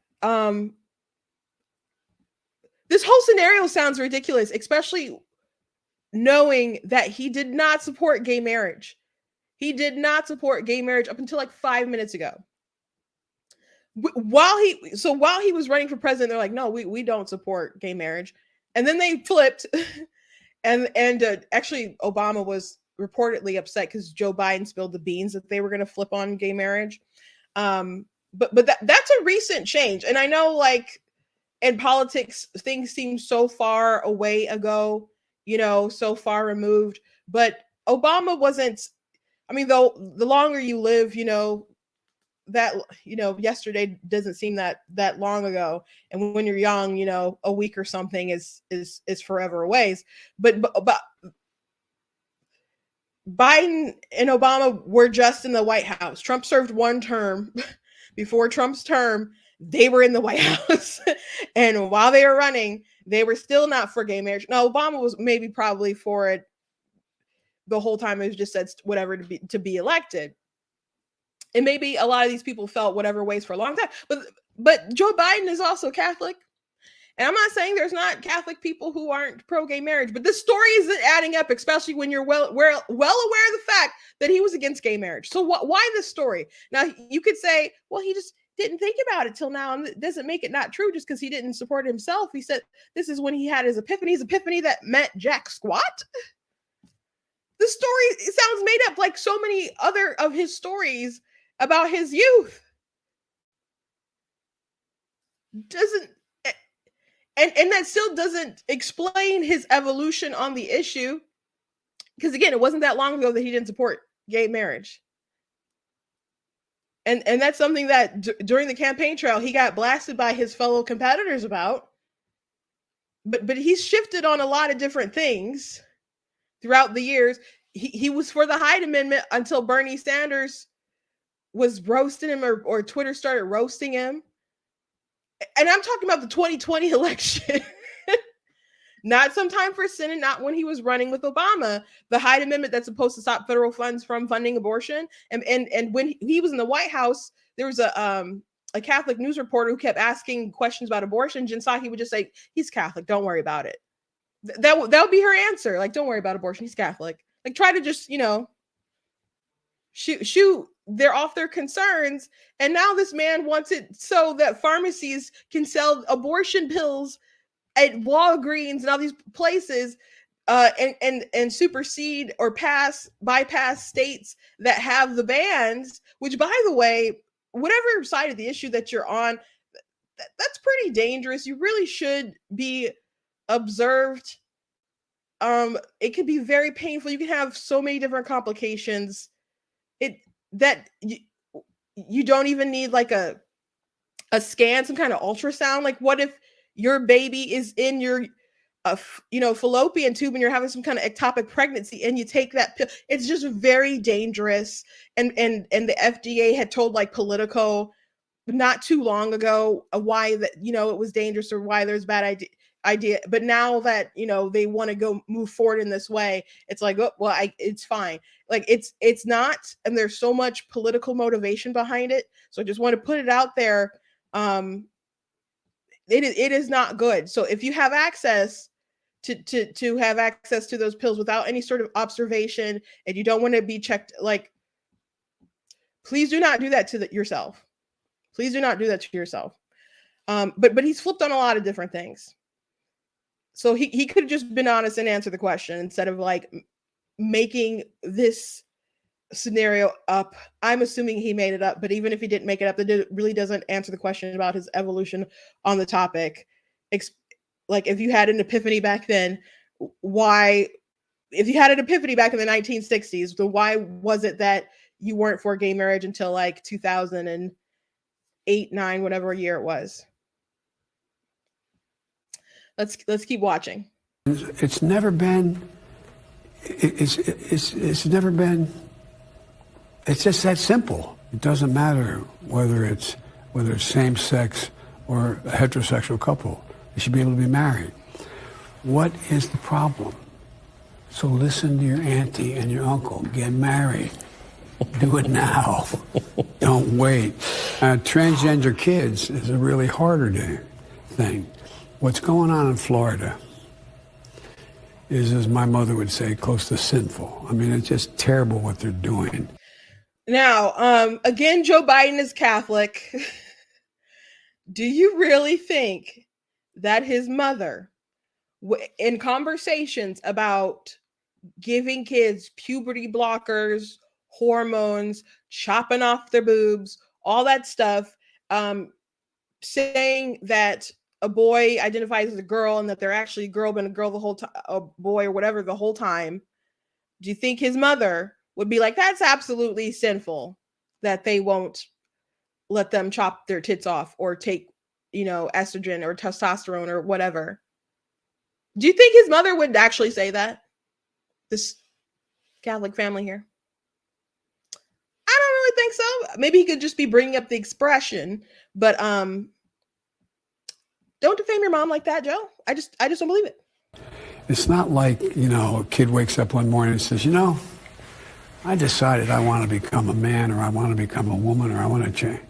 A: This whole scenario sounds ridiculous, especially knowing that he did not support gay marriage. He did not support gay marriage up until like 5 minutes ago. While he was running for president, they're like, no, we don't support gay marriage. And then they flipped. and actually Obama was reportedly upset because Joe Biden spilled the beans that they were going to flip on gay marriage. But that's a recent change. And I know, like, in politics, things seem so far away ago, so far removed. But Obama wasn't, I mean, though, the longer you live, that, yesterday doesn't seem that long ago. And when you're young, a week or something is forever away. But Biden and Obama were just in the White House. Trump served one term. Before Trump's term, they were in the White House. And while they were running, they were still not for gay marriage. Now, Obama was probably for it the whole time. It was just said whatever to be elected. And maybe a lot of these people felt whatever ways for a long time. But Joe Biden is also Catholic. And I'm not saying there's not Catholic people who aren't pro-gay marriage, but this story isn't adding up, especially when you're well aware of the fact that he was against gay marriage. So why this story? Now, you could say, well, he just didn't think about it till now, and it doesn't make it not true just because he didn't support it himself. He said this is when he had his epiphany that meant jack squat. The story, it sounds made up like so many other of his stories about his youth. And that still doesn't explain his evolution on the issue. Because again, it wasn't that long ago that he didn't support gay marriage. And that's something that during the campaign trail, he got blasted by his fellow competitors about. But he's shifted on a lot of different things throughout the years. He was for the Hyde Amendment until Bernie Sanders was roasting him or Twitter started roasting him. And I'm talking about the 2020 election, not sometime for Senate, not when he was running with Obama. The Hyde Amendment that's supposed to stop federal funds from funding abortion. And when he was in the White House, there was a Catholic news reporter who kept asking questions about abortion. Jen Psaki would just say, he's Catholic, don't worry about it. That would be her answer. Like, don't worry about abortion, he's Catholic. Like, try to just, shoot they're off their concerns. And now this man wants it so that pharmacies can sell abortion pills at Walgreens and all these places, and supersede or bypass states that have the bans, which, by the way, whatever side of the issue that you're on, that's pretty dangerous. You really should be observed. It can be very painful. You can have so many different complications. You don't even need like a scan, some kind of ultrasound. Like, what if your baby is in your fallopian tube and you're having some kind of ectopic pregnancy and you take that pill? It's just very dangerous. And the FDA had told like Politico not too long ago why that it was dangerous or why there's bad idea. But now that they want to go move forward in this way, it's like, oh well, it's fine. Like, it's not, and there's so much political motivation behind it. So I just want to put it out there. It is not good. So if you have access to have access to those pills without any sort of observation, and you don't want to be checked, like, please do not do that to yourself. Please do not do that to yourself. But he's flipped on a lot of different things. So he could have just been honest and answered the question instead of like making this scenario up. I'm assuming he made it up, but even if he didn't make it up, that really doesn't answer the question about his evolution on the topic. Like, if you had an epiphany back then, if you had an epiphany back in the 1960s, then why was it that you weren't for gay marriage until like 2008, 9, whatever year it was? Let's keep watching.
G: It's never been. It's never been. It's just that simple. It doesn't matter whether it's same sex or a heterosexual couple. They should be able to be married. What is the problem? So listen to your auntie and your uncle. Get married. Do it now. Don't wait. Transgender kids is a really harder thing. What's going on in Florida is, as my mother would say, close to sinful. I mean, it's just terrible what they're doing.
A: Now, again, Joe Biden is Catholic. Do you really think that his mother, in conversations about giving kids puberty blockers, hormones, chopping off their boobs, all that stuff, saying that a boy identifies as a girl and that they're actually a girl, been a girl the whole time, a boy or whatever the whole time. Do you think his mother would be like, that's absolutely sinful, that they won't let them chop their tits off or take, estrogen or testosterone or whatever? Do you think his mother would actually say that? This Catholic family here? I don't really think so. Maybe he could just be bringing up the expression, but don't defame your mom like that, Joe. I just don't believe it.
G: It's not like, a kid wakes up one morning and says, I decided I want to become a man, or I want to become a woman, or I want to change.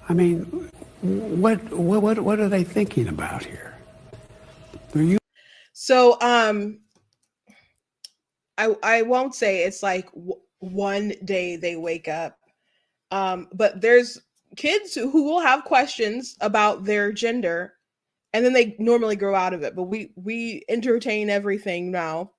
G: I mean, what are they thinking about here?
A: So I won't say it's like one day they wake up, but there's kids who will have questions about their gender, and then they normally grow out of it. But we entertain everything now,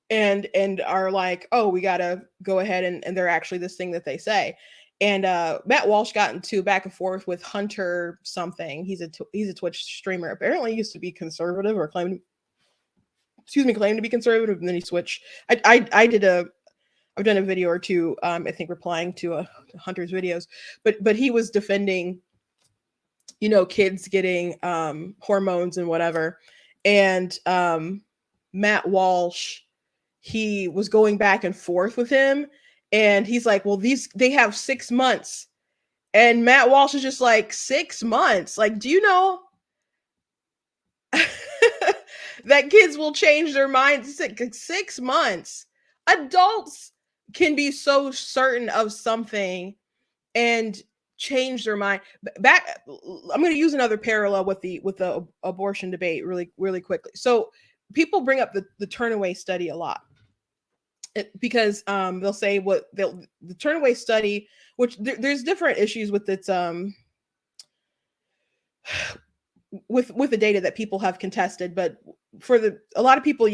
A: and are like, oh, we gotta go ahead and they're actually this thing that they say. And Matt Walsh got into back and forth with Hunter something. He's a Twitch streamer. Apparently, he used to be conservative or claimed to be conservative, and then he switched. I've done a video or two, I think replying to Hunter's videos, but he was defending, kids getting hormones and whatever. And Matt Walsh, he was going back and forth with him, and he's like, well, they have 6 months. And Matt Walsh is just like, 6 months? Like, do you know that kids will change their minds? 6 months. Adults can be so certain of something and change their mind. I'm going to use another parallel with the abortion debate really quickly. So people bring up the Turnaway study a lot, because they'll say the Turnaway study, which there's different issues with its with the data that people have contested, but a lot of people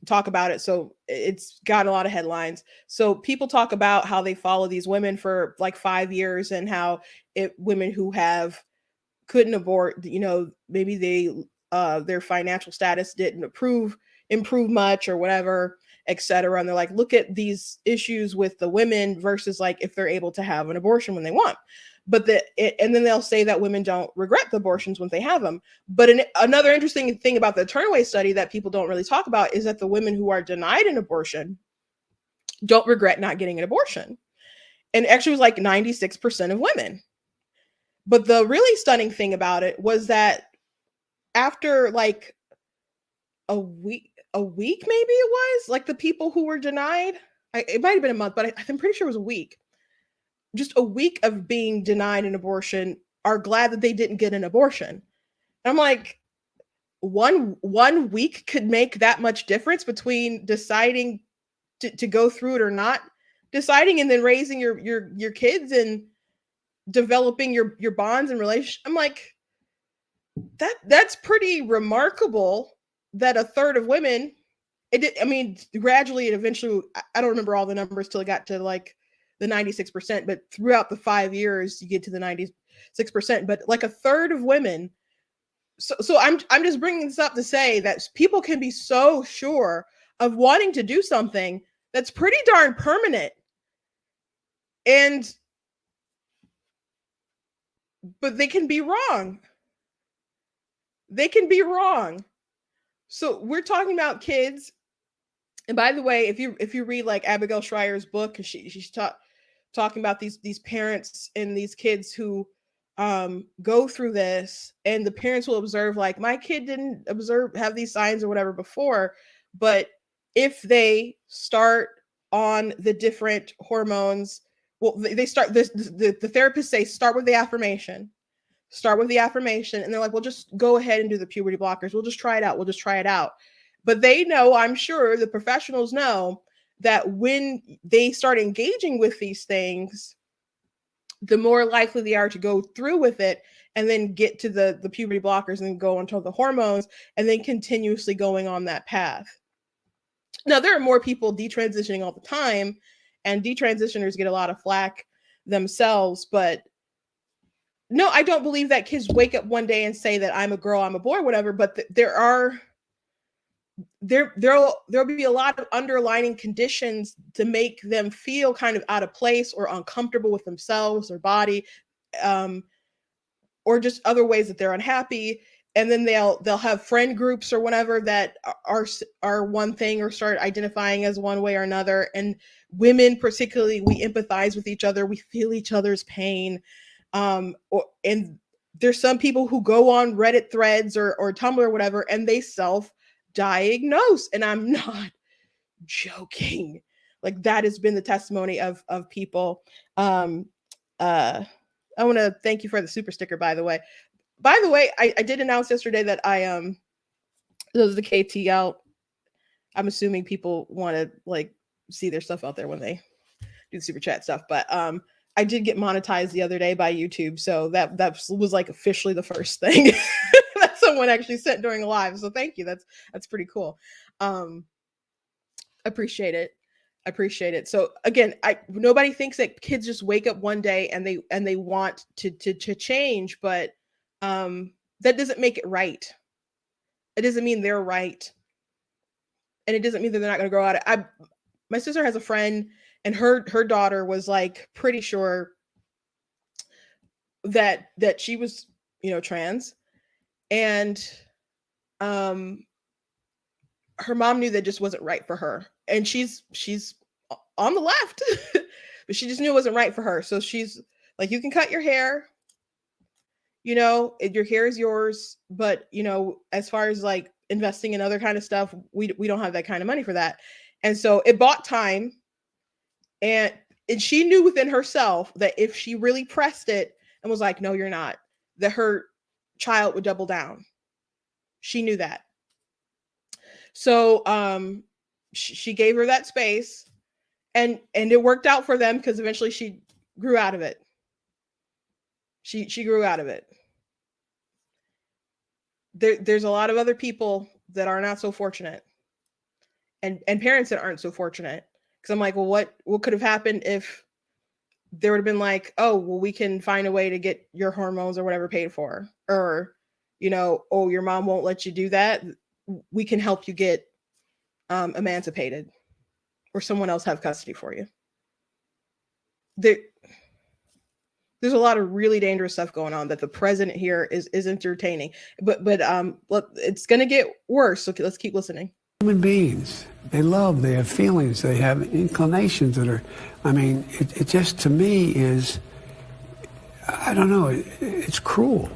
A: talk about it, so it's got a lot of headlines. So people talk about how they follow these women for like 5 years, and how women who couldn't abort, maybe their financial status didn't improve much or whatever, etc. And they're like, look at these issues with the women versus like if they're able to have an abortion when they want. And then they'll say that women don't regret the abortions when they have them. But another interesting thing about the Turnaway study that people don't really talk about is that the women who are denied an abortion don't regret not getting an abortion. And actually it was like 96% of women. But the really stunning thing about it was that after like a week maybe it was, like the people who were denied, it might have been a month, but I'm pretty sure it was a week. Just a week of being denied an abortion are glad that they didn't get an abortion. And I'm like, one week could make that much difference between deciding to go through it or not deciding, and then raising your kids and developing your bonds and relationships. I'm like, that's pretty remarkable that a third of women, gradually and eventually, I don't remember all the numbers till it got to like the 96%, but throughout the 5 years you get to the 96%, but like a third of women. So I'm just bringing this up to say that people can be so sure of wanting to do something that's pretty darn permanent, but they can be wrong. So we're talking about kids. And by the way, if you read like Abigail Schreier's book, she's talking about these parents and these kids who go through this, and the parents will observe, like, my kid didn't have these signs or whatever before, but if they start on the different hormones, well, they start the therapists say start with the affirmation, and they're like, well, just go ahead and do the puberty blockers. We'll just try it out. But they know, I'm sure the professionals know, that when they start engaging with these things, the more likely they are to go through with it and then get to the puberty blockers and then go onto the hormones and then continuously going on that path. Now, there are more people detransitioning all the time, and detransitioners get a lot of flack themselves, but no, I don't believe that kids wake up one day and say that I'm a girl, I'm a boy, whatever, but there'll be a lot of underlying conditions to make them feel kind of out of place or uncomfortable with themselves or body, or just other ways that they're unhappy. And then they'll have friend groups or whatever that are one thing or start identifying as one way or another. And women particularly, we empathize with each other, we feel each other's pain. And there's some people who go on Reddit threads or Tumblr or whatever, and they self-diagnose. And I'm not joking. Like, that has been the testimony of people. I want to thank you for the super sticker, by the way. I did announce yesterday that those are the KT out. I'm assuming people want to like see their stuff out there when they do the super chat stuff, but I did get monetized the other day by YouTube, so that was like officially the first thing that someone actually sent during a live. So thank you. That's pretty cool. Appreciate it. So again, nobody thinks that kids just wake up one day and they want to change, but that doesn't make it right. It doesn't mean they're right, and it doesn't mean that they're not going to grow out of it. My sister has a friend, and her daughter was like pretty sure that she was, trans, and her mom knew that just wasn't right for her, and she's on the left, but she just knew it wasn't right for her. So she's like, you can cut your hair, your hair is yours, but as far as like investing in other kind of stuff, we don't have that kind of money for that. And so it bought time, and she knew within herself that if she really pressed it and was like, no, you're not, that her child would double down. She knew that. So she gave her that space, and it worked out for them, because eventually she grew out of it. She grew out of it. There's a lot of other people that are not so fortunate, and parents that aren't so fortunate. Because I'm like, well, what could have happened if there would have been like, oh, well, we can find a way to get your hormones or whatever paid for, or oh, your mom won't let you do that, we can help you get emancipated, or someone else have custody for you. There's a lot of really dangerous stuff going on that the president here is entertaining, but it's going to get worse. So let's keep listening.
G: Human beings, they have feelings, they have inclinations that are, it just, to me, is, I don't know, it's cruel.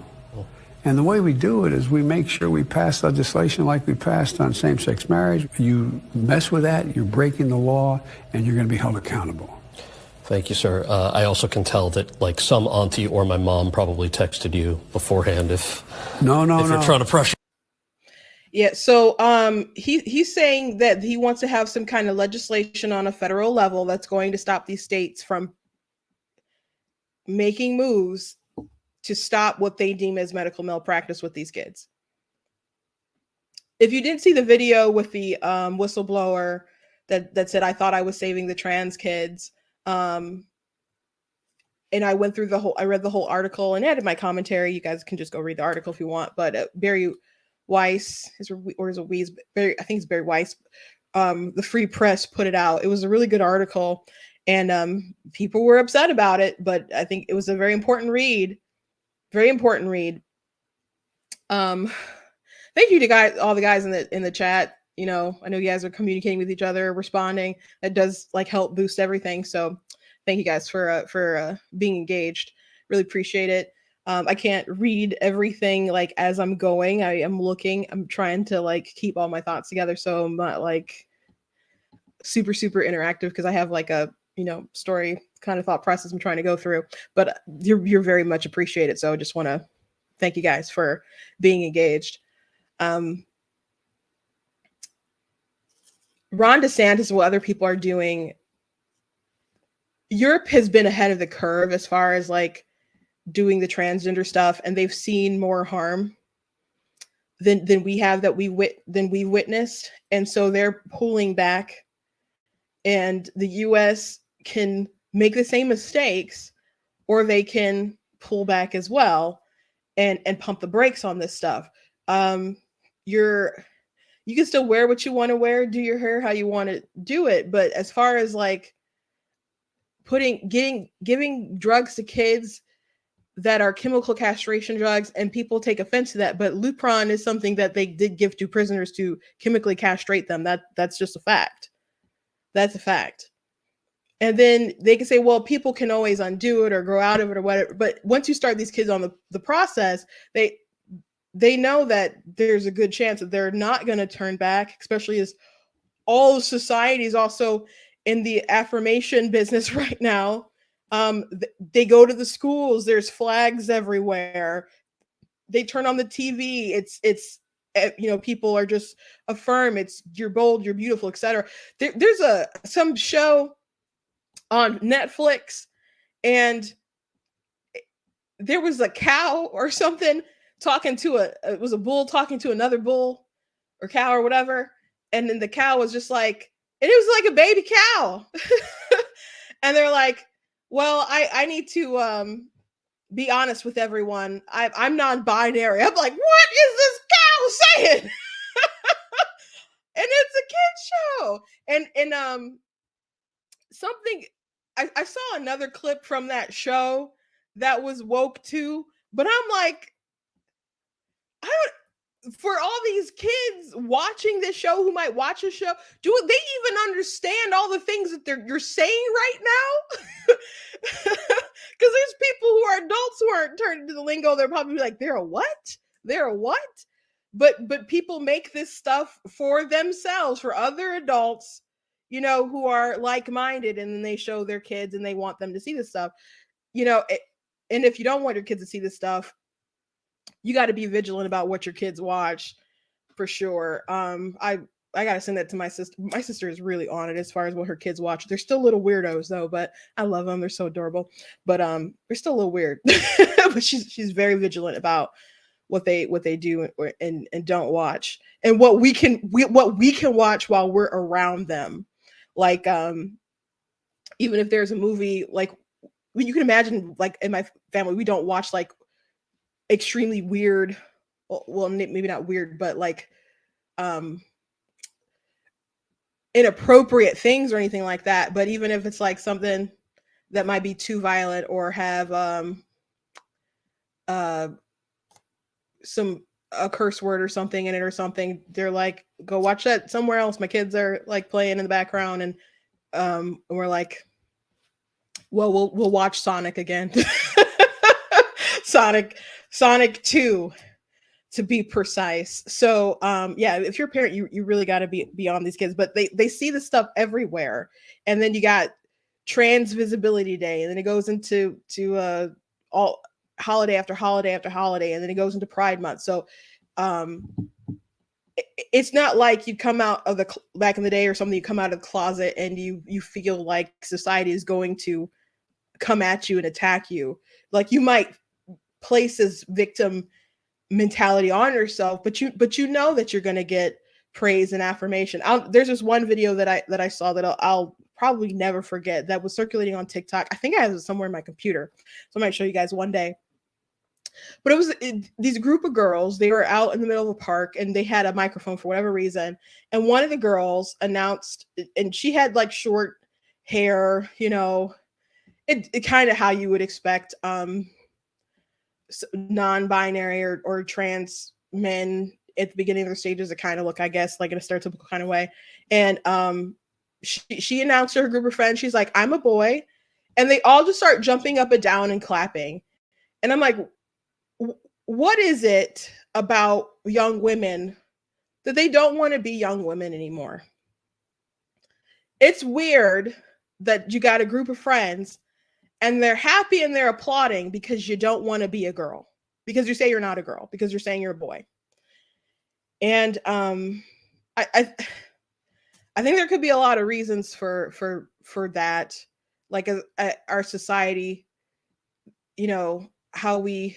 G: And the way we do it is we make sure we pass legislation like we passed on same-sex marriage. You mess with that, you're breaking the law, and you're going to be held accountable.
H: Thank you, sir. I also can tell that, like, some auntie or my mom probably texted you beforehand if you're trying to pressure.
A: Yeah, so he's saying that he wants to have some kind of legislation on a federal level that's going to stop these states from making moves to stop what they deem as medical malpractice with these kids. If you didn't see the video with the whistleblower that said, I thought I was saving the trans kids, and I went through I read the whole article and added my commentary. You guys can just go read the article if you want, but Barry Weiss, I think it's Barry Weiss, the Free Press put it out. It was a really good article, and people were upset about it, but I think it was a very important read. Thank you to all the guys in the chat. I know you guys are communicating with each other, responding. That does like help boost everything. So thank you guys for being engaged. Really appreciate it. I can't read everything like as I'm going. I'm trying to like keep all my thoughts together, so I'm not like super interactive, because I have like a story kind of thought process I'm trying to go through. But you're very much appreciated. So I just want to thank you guys for being engaged. Ron DeSantis, what other people are doing, Europe has been ahead of the curve as far as like doing the transgender stuff, and they've seen more harm. than we have than we witnessed, and so they're pulling back, and the U.S. can make the same mistakes, or they can pull back as well and pump the brakes on this stuff. You can still wear what you want to wear, do your hair how you want to do it, but as far as like giving drugs to kids that are chemical castration drugs, and people take offense to that, but Lupron is something that they did give to prisoners to chemically castrate them. That's just a fact. That's a fact. And then they can say, well, people can always undo it or grow out of it or whatever. But once you start these kids on the process, they know that there's a good chance that they're not going to turn back, especially as all of society is also in the affirmation business right now. They go to the schools, there's flags everywhere. They turn on the TV, it's people are just affirm, it's you're bold, you're beautiful, etc. There's some show on Netflix, and there was a cow or something talking to it was a bull talking to another bull or cow or whatever, and then the cow was just like, and it was like a baby cow. And they're like, well, I need to be honest with everyone, I'm non-binary. I'm like, what is this cow saying? And it's a kid's show. And something, I saw another clip from that show that was woke too, but I'm like, for all these kids watching this show who might watch a show, do they even understand all the things that you're saying right now? Because there's people who are adults who aren't turned into the lingo. They're probably like, they're a what? They're a what? But people make this stuff for themselves, for other adults, who are like-minded, and then they show their kids and they want them to see this stuff, and if you don't want your kids to see this stuff, you got to be vigilant about what your kids watch, for sure. I gotta send that to my sister. My sister is really on it as far as what her kids watch. They're still little weirdos though, but I love them. They're so adorable. But they're still a little weird. But she's very vigilant about what they do and don't watch, and what we can watch while we're around them. Like even if there's a movie, like you can imagine, like in my family, we don't watch like extremely weird, well maybe not weird, but like inappropriate things or anything like that. But even if it's like something that might be too violent or have a curse word or something in it or something, they're like, go watch that somewhere else. My kids are like playing in the background, and we're like, well, we'll watch Sonic again. Sonic 2 to be precise. So yeah, if you're a parent, you really got to be on these kids. But they see this stuff everywhere. And then you got Trans Visibility Day, and then it goes into all holiday after holiday after holiday, and then it goes into Pride Month. So it's not like you come out of back in the day or something, you come out of the closet and you feel like society is going to come at you and attack you. Like you might place this victim mentality on yourself, but you know that you're going to get praise and affirmation. There's this one video that I saw that I'll probably never forget, that was circulating on TikTok. I think I have it somewhere in my computer, so I might show you guys one day. But it was these group of girls. They were out in the middle of a park, and they had a microphone for whatever reason. And one of the girls announced, and she had like short hair, it kind of how you would expect non-binary or trans men at the beginning of their stages to kind of look, I guess, like in a stereotypical kind of way. And she announced to her group of friends, she's like, I'm a boy. And they all just start jumping up and down and clapping. And I'm like, what is it about young women that they don't want to be young women anymore? It's weird that you got a group of friends and they're happy and they're applauding because you don't want to be a girl, because you say you're not a girl, because you're saying you're a boy. And I think there could be a lot of reasons for that, like our society, how we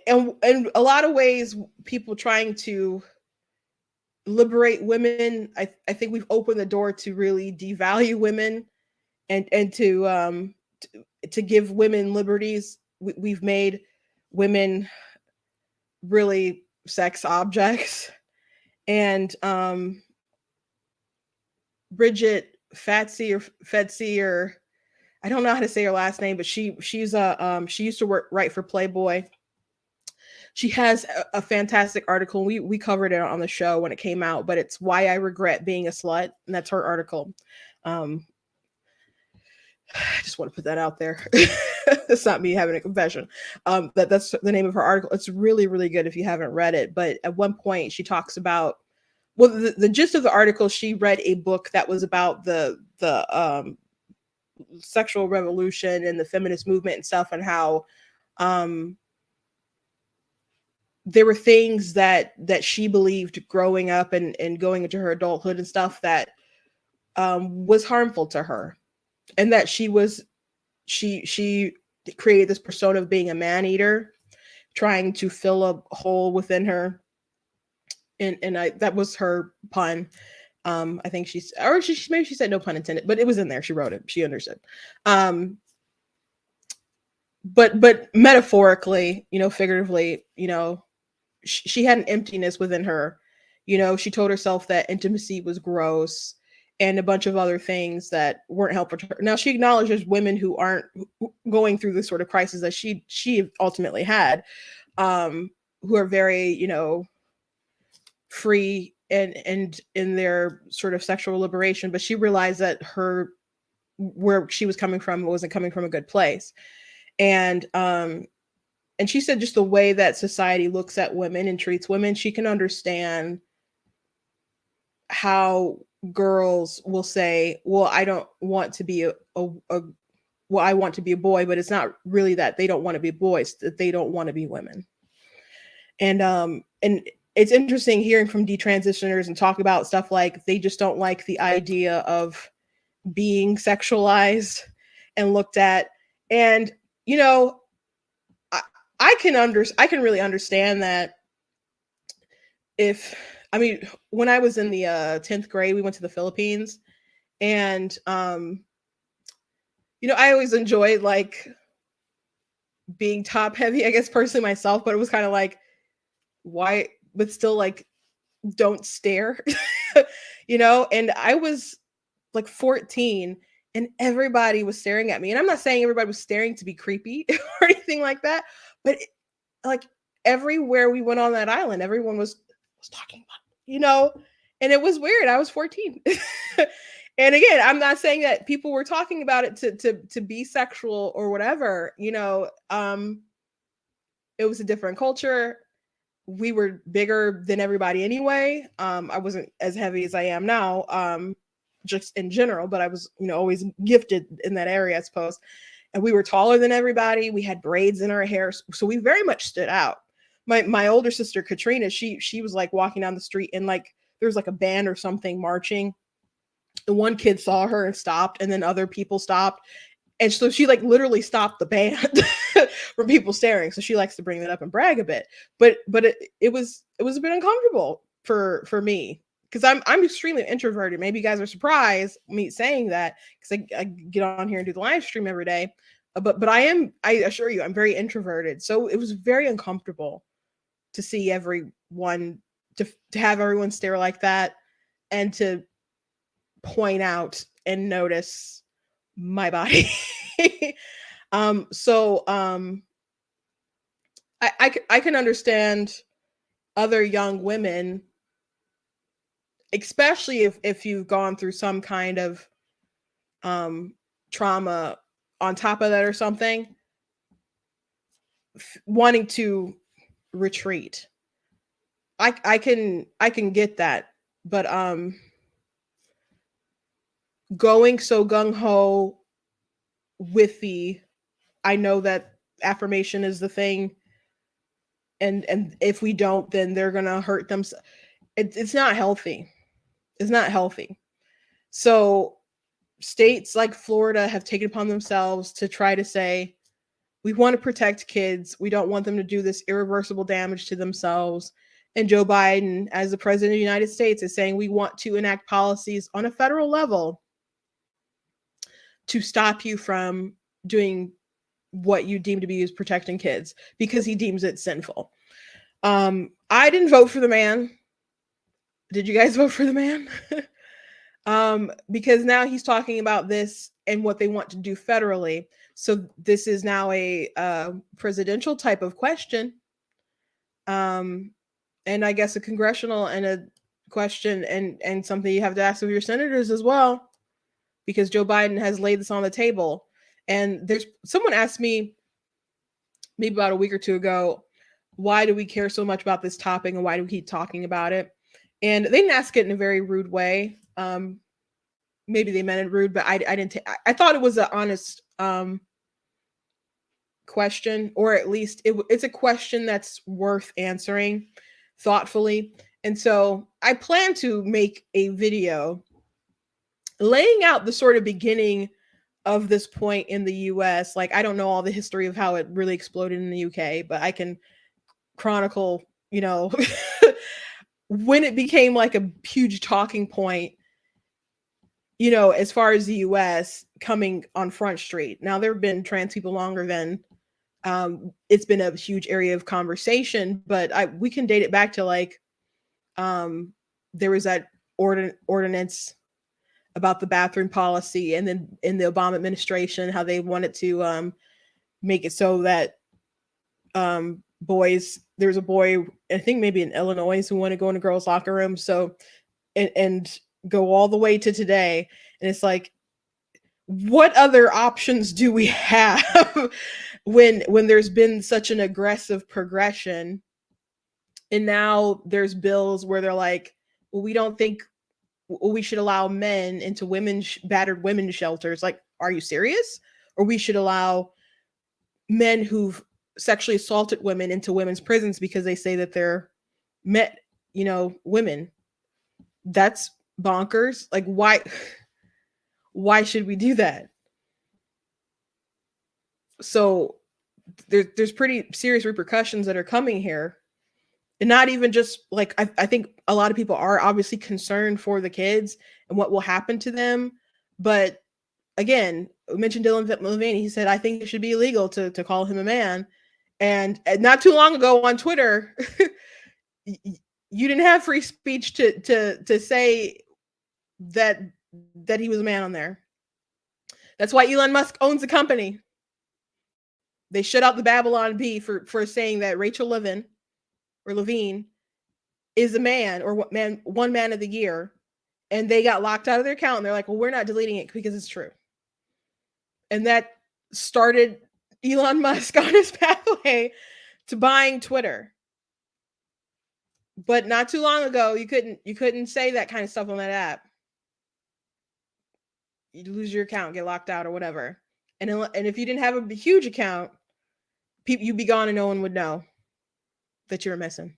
A: and in a lot of ways, people trying to liberate women, I think we've opened the door to really devalue women, and to give women liberties. We've made women really sex objects. And Bridget Fatsy or Fetsy, or I don't know how to say her last name, but she used to write for Playboy. She has a fantastic article. We covered it on the show when it came out, but it's Why I Regret Being a Slut, and that's her article. I just want to put that out there. It's not me having a confession. That's the name of her article. It's really, really good if you haven't read it. But at one point she talks about, well, the gist of the article, she read a book that was about the sexual revolution and the feminist movement and stuff, and how there were things that she believed growing up and going into her adulthood and stuff that was harmful to her, and that she created this persona of being a man eater, trying to fill a hole within her. And that was her pun. I think maybe she said no pun intended, but it was in there. She wrote it. She understood. But metaphorically, figuratively, she had an emptiness within her. She told herself that intimacy was gross and a bunch of other things that weren't helpful to her. Now, she acknowledges women who aren't going through this sort of crisis that she ultimately had, who are very, free and in their sort of sexual liberation. But she realized that where she was coming from wasn't coming from a good place. And she said just the way that society looks at women and treats women, she can understand how girls will say, well, I don't want to be well, I want to be a boy, but it's not really that they don't want to be boys, that they don't want to be women. And it's interesting hearing from detransitioners and talk about stuff like they just don't like the idea of being sexualized and looked at. And, I can really understand that. When I was in the 10th grade, we went to the Philippines, and I always enjoyed like being top heavy, I guess, personally myself, but it was kind of like, why, but still like, don't stare, and I was like 14 and everybody was staring at me. And I'm not saying everybody was staring to be creepy or anything like that, but like everywhere we went on that island, everyone was talking about, and it was weird. I was 14. And again, I'm not saying that people were talking about it to be sexual or whatever, it was a different culture. We were bigger than everybody anyway. I wasn't as heavy as I am now, just in general, but I was, always gifted in that area, I suppose. And we were taller than everybody. We had braids in our hair. So we very much stood out. My older sister, Katrina, she was like walking down the street, and like, there was like a band or something marching. And one kid saw her and stopped, and then other people stopped. And so she like literally stopped the band from people staring. So she likes to bring that up and brag a bit. But it was a bit uncomfortable for me, because I'm extremely introverted. Maybe you guys are surprised me saying that, because I get on here and do the live stream every day. But I assure you, I'm very introverted. So it was very uncomfortable to see everyone, to have everyone stare like that, and to point out and notice my body. I can understand other young women, especially if you've gone through some kind of trauma on top of that or something, wanting to retreat. I can get that, but going so gung-ho with I know that affirmation is the thing, and if we don't, then they're gonna hurt them. It's not healthy. It's not healthy. So states like Florida have taken upon themselves to try to say, We want to protect kids. We don't want them to do this irreversible damage to themselves. And Joe Biden, as the president of the United States, is saying we want to enact policies on a federal level to stop you from doing what you deem to be as protecting kids, because he deems it sinful. I didn't vote for the man. Did you guys vote for the man? Because now he's talking about this and what they want to do federally. So this is now a presidential type of question. And I guess a congressional and a question and something you have to ask of your senators as well, because Joe Biden has laid this on the table. And there's someone asked me maybe about a week or two ago, why do we care so much about this topic and why do we keep talking about it? And they didn't ask it in a very rude way. Maybe they meant it rude, but I didn't. I thought it was an honest question, or at least it's a question that's worth answering thoughtfully. And so I plan to make a video laying out the sort of beginning of this point in the US. Like, I don't know all the history of how it really exploded in the UK, but I can chronicle, when it became like a huge talking point, as far as the US coming on Front Street. Now, there have been trans people longer than it's been a huge area of conversation, but we can date it back to like there was that ordinance about the bathroom policy, and then in the Obama administration, how they wanted to make it so that boys, there was a boy, I think maybe in Illinois, who wanted to go in a girls' locker room. So, and go all the way to today. And it's like, what other options do we have when there's been such an aggressive progression? And now there's bills where they're like, well, we don't think we should allow men into battered women's shelters. Like, are you serious? Or we should allow men who've sexually assaulted women into women's prisons because they say that they're women. That's bonkers. Like, why should we do that? So there's pretty serious repercussions that are coming here. And not even just like, I think a lot of people are obviously concerned for the kids and what will happen to them. But again, we mentioned Dylan Mulvaney. He said, I think it should be illegal to call him a man. And not too long ago on Twitter, you didn't have free speech to say that he was a man on there. That's why Elon Musk owns the company. They shut out the Babylon Bee for saying that Rachel Levine is a man, or one man of the year, and they got locked out of their account. And they're like, well, we're not deleting it because it's true. And that started Elon Musk on his pathway to buying Twitter. But not too long ago, you couldn't say that kind of stuff on that app. You'd lose your account, get locked out, or whatever. And if you didn't have a huge account, you'd be gone and no one would know that you were missing.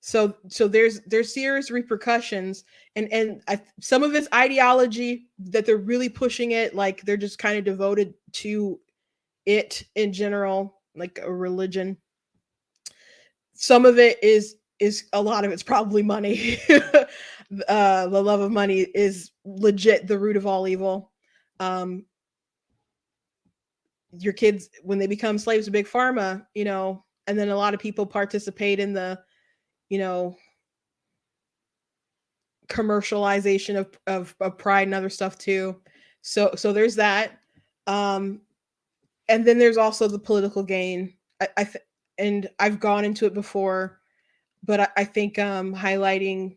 A: So there's serious repercussions, and some of it's ideology that they're really pushing it, like they're just kind of devoted to it in general, like a religion. Some of it is a lot of it's probably money. The love of money is legit the root of all evil. Your kids, when they become slaves to big pharma, and then a lot of people participate in the, commercialization of pride and other stuff too. So there's that. And then there's also the political gain. And I've gone into it before, but I think highlighting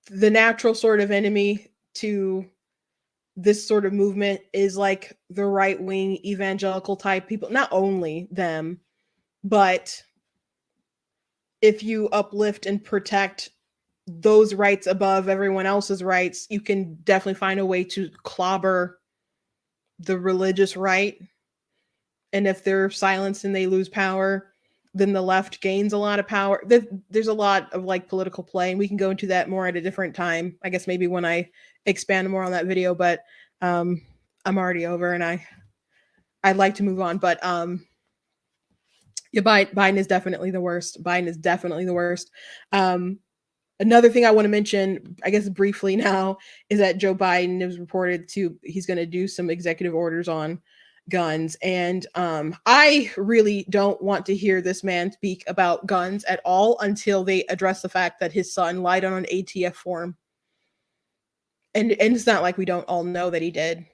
A: the natural sort of enemy to this sort of movement is like the right-wing evangelical type people. Not only them, but if you uplift and protect those rights above everyone else's rights, you can definitely find a way to clobber the religious right. And if they're silenced and they lose power, then the left gains a lot of power. There's a lot of like political play, and we can go into that more at a different time. I guess maybe when I expand more on that video, but I'm already over, and I'd like to move on, but yeah, Biden is definitely the worst. Biden is definitely the worst. Another thing I want to mention, I guess briefly now, is that Joe Biden is reported he's going to do some executive orders on guns, and I really don't want to hear this man speak about guns at all until they address the fact that his son lied on an ATF form, and it's not like we don't all know that he did.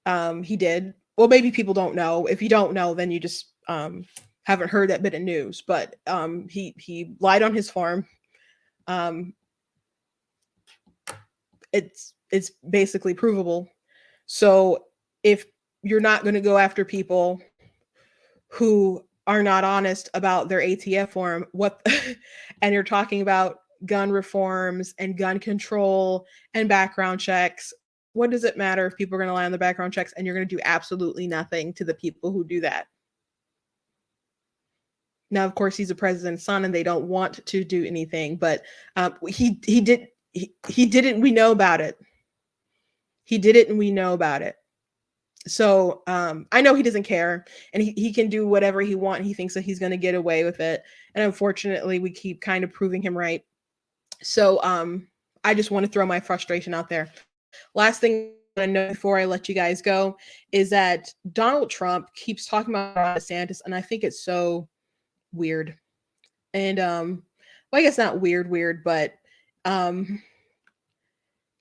A: He did. Well, maybe people don't know. If you don't know, then you just haven't heard that bit of news. But he lied on his form. It's basically provable. So if you're not going to go after people who are not honest about their ATF form, and you're talking about gun reforms and gun control and background checks, what does it matter if people are going to lie on the background checks and you're going to do absolutely nothing to the people who do that? Now, of course, he's a president's son and they don't want to do anything, but he did it and we know about it. He did it and we know about it. So I know he doesn't care, and he can do whatever he wants. He thinks that he's going to get away with it. And unfortunately, we keep kind of proving him right. So I just want to throw my frustration out there. Last thing I know before I let you guys go is that Donald Trump keeps talking about Ron DeSantis, and I think it's so weird. And well, I guess not weird, but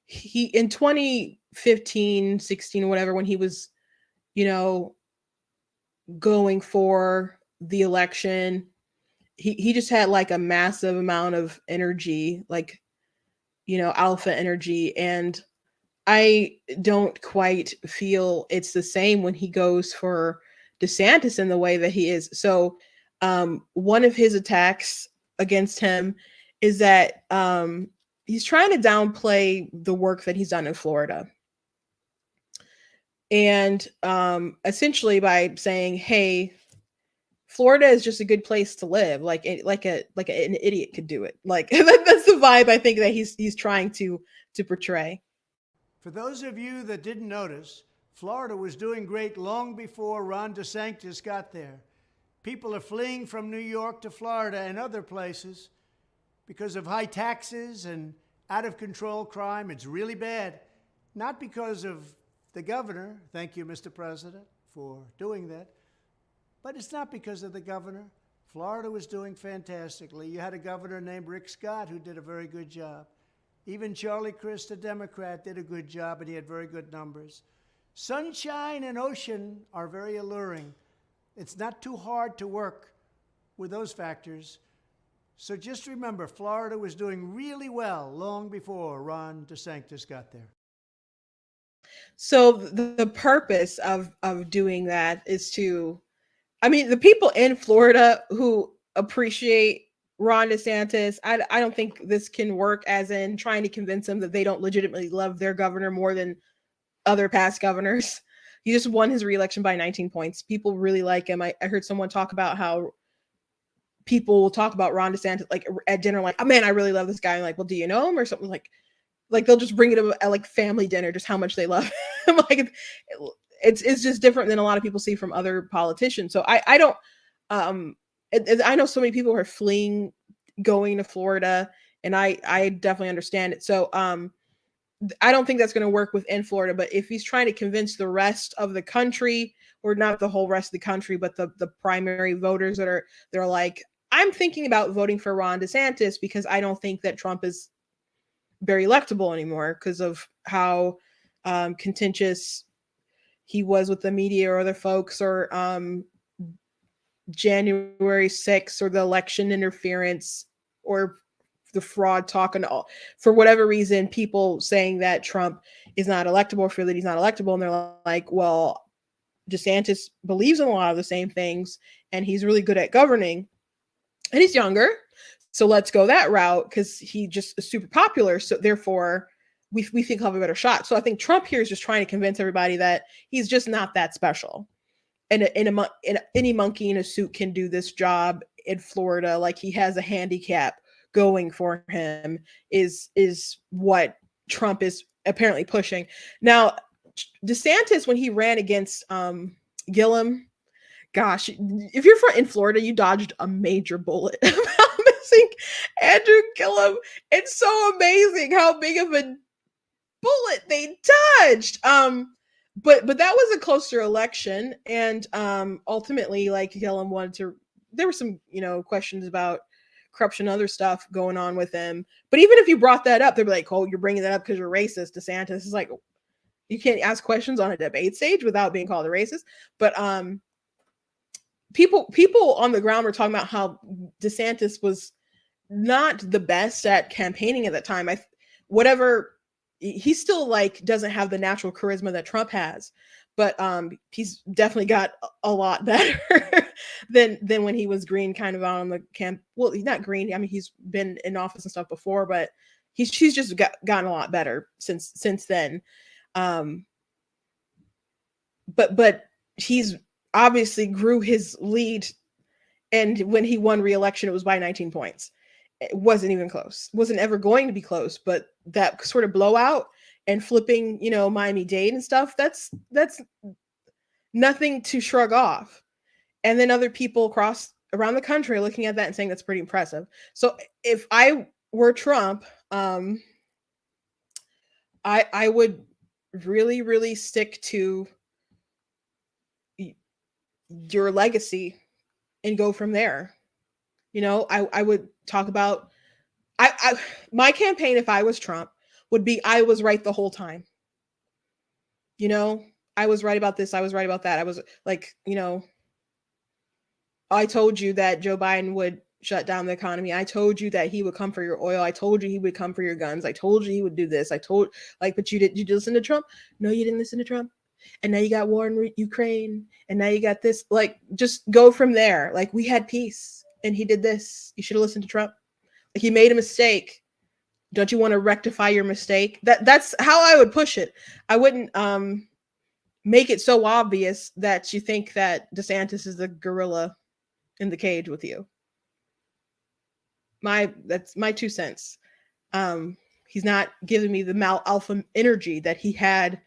A: he in 2015, 16, whatever, when he was, going for the election, he just had like a massive amount of energy, like, alpha energy. And I don't quite feel it's the same when he goes for DeSantis in the way that he is. So one of his attacks against him is that he's trying to downplay the work that he's done in Florida. And essentially by saying, hey, Florida is just a good place to live, like an idiot could do it. Like that's the vibe I think that he's trying to portray.
I: For those of you that didn't notice, Florida was doing great long before Ron DeSantis got there. People are fleeing from New York to Florida and other places because of high taxes and out-of-control crime. It's really bad. Not because of the governor. Thank you, Mr. President, for doing that. But it's not because of the governor. Florida was doing fantastically. You had a governor named Rick Scott who did a very good job. Even Charlie Crist, the Democrat, did a good job, and he had very good numbers. Sunshine and ocean are very alluring. It's not too hard to work with those factors. So just remember, Florida was doing really well long before Ron DeSantis got there.
A: So the purpose of doing that is to, the people in Florida who appreciate Ron DeSantis, I don't think this can work as in trying to convince them that they don't legitimately love their governor more than other past governors. He just won his reelection by 19 points. People really like him. I heard someone talk about how people will talk about Ron DeSantis like at dinner, like, oh man, I really love this guy. I'm like, well, do you know him or something? Like they'll just bring it up at like family dinner, just how much they love him. Like it's just different than a lot of people see from other politicians. So I don't I know so many people are fleeing, going to Florida, and I definitely understand it. So I don't think that's going to work within Florida, but if he's trying to convince the rest of the country, or not the whole rest of the country, but the primary voters they're like, I'm thinking about voting for Ron DeSantis because I don't think that Trump is very electable anymore because of how contentious he was with the media or other folks, or January 6th, or the election interference, or the fraud talk, and all, for whatever reason, people saying that Trump is not electable, or feel that he's not electable. And they're like, well, DeSantis believes in a lot of the same things, and he's really good at governing, and he's younger. So let's go that route because he just is super popular. So therefore, we think he'll have a better shot. So I think Trump here is just trying to convince everybody that he's just not that special. And any monkey in a suit can do this job in Florida. Like he has a handicap going for him is what Trump is apparently pushing. Now, DeSantis, when he ran against Gillum, gosh, if you're in Florida, you dodged a major bullet. About missing Andrew Gillum. It's so amazing how big of a bullet they dodged. But that was a closer election, and ultimately, like, Gillum wanted to. There were some, questions about corruption, other stuff going on with him. But even if you brought that up, they'd be like, "Oh, you're bringing that up because you're racist." DeSantis is like, you can't ask questions on a debate stage without being called a racist. But people on the ground were talking about how DeSantis was not the best at campaigning at that time. He still like doesn't have the natural charisma that Trump has, but he's definitely got a lot better than when he was green, kind of out on the camp. Well, he's not green. I mean, he's been in office and stuff before, but she's just gotten a lot better since then. But he's obviously grew his lead, and when he won re-election, it was by 19 points. It wasn't even close. Wasn't ever going to be close. But that sort of blowout and flipping, Miami-Dade and stuff, that's nothing to shrug off. And then other people around the country are looking at that and saying that's pretty impressive. So if I were Trump, I would really, really stick to your legacy and go from there. I would talk about my campaign, if I was Trump, would be I was right the whole time. I was right about this. I was right about that. I was like, I told you that Joe Biden would shut down the economy. I told you that he would come for your oil. I told you he would come for your guns. I told you he would do this. But you listen to Trump? No, you didn't listen to Trump. And now you got war in Ukraine. And now you got this. Like, just go from there. Like, we had peace and he did this. You should have listened to Trump. Like, he made a mistake. Don't you want to rectify your mistake? That's how I would push it. I wouldn't make it so obvious that you think that DeSantis is the gorilla in the cage with you. That's my 2 cents. He's not giving me the alpha energy that he had,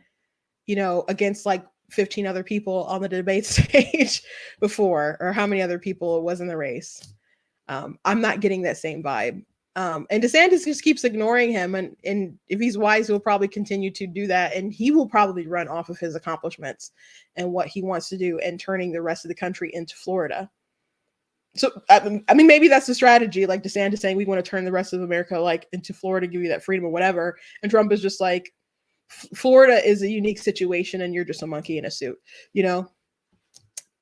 A: against like 15 other people on the debate stage before, or how many other people it was in the race. I'm not getting that same vibe. And DeSantis just keeps ignoring him. And if he's wise, he'll probably continue to do that. And he will probably run off of his accomplishments and what he wants to do and turning the rest of the country into Florida. So, I mean, maybe that's the strategy, like DeSantis saying, we want to turn the rest of America like into Florida, give you that freedom or whatever. And Trump is just like, Florida is a unique situation and you're just a monkey in a suit,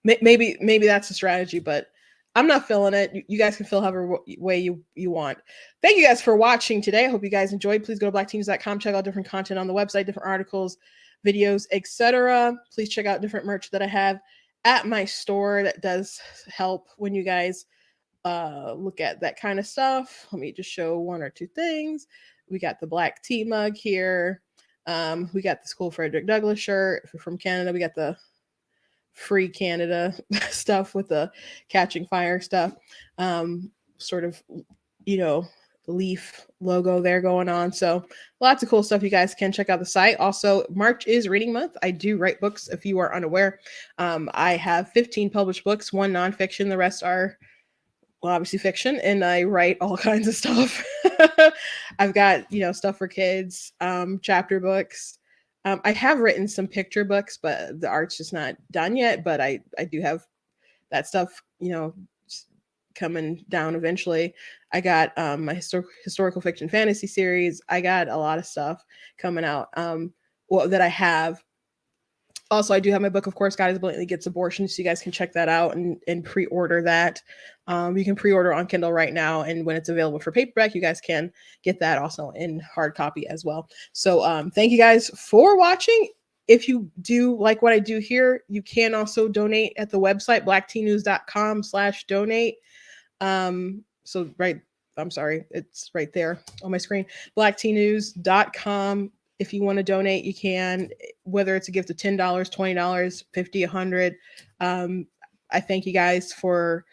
A: maybe that's the strategy, but I'm not feeling it. You guys can feel however way you want. Thank you guys for watching today. I hope you guys enjoyed. Please go to blacktnews.com, check out different content on the website, different articles, videos, etc. Please check out different merch that I have at my store that does help when you guys look at that kind of stuff. Let me just show one or two things. We got the black tea mug here. We got the School Frederick Douglass shirt. If you're from Canada, we got the Free Canada stuff with the Catching Fire stuff. Sort of, leaf logo there going on. So lots of cool stuff. You guys can check out the site. Also, March is reading month. I do write books if you are unaware. I have 15 published books, 1 nonfiction. The rest are, well, obviously fiction, and I write all kinds of stuff. I've got, stuff for kids, chapter books. I have written some picture books, but the art's just not done yet. But I do have that stuff, coming down eventually. I got my historical fiction fantasy series. I got a lot of stuff coming out that I have. Also, I do have my book, of course, God is Blatantly Gets Abortion, so you guys can check that out and pre-order that. You can pre-order on Kindle right now, and when it's available for paperback, you guys can get that also in hard copy as well. So thank you guys for watching. If you do like what I do here, you can also donate at the website, blacktnews.com/donate. It's right there on my screen, blacktnews.com. If you want to donate, you can, whether it's a gift of $10, $20, $50, $100. I thank you guys for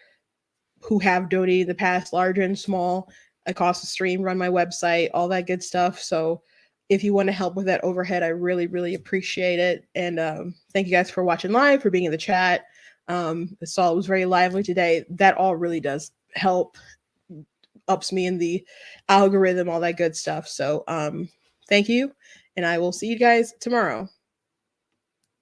A: who have donated in the past, large and small. I cost a stream, run my website, all that good stuff. So if you want to help with that overhead, I really, really appreciate it. And thank you guys for watching live, for being in the chat. I saw it was very lively today. That all really does help, ups me in the algorithm, all that good stuff. So thank you. And I will see you guys tomorrow.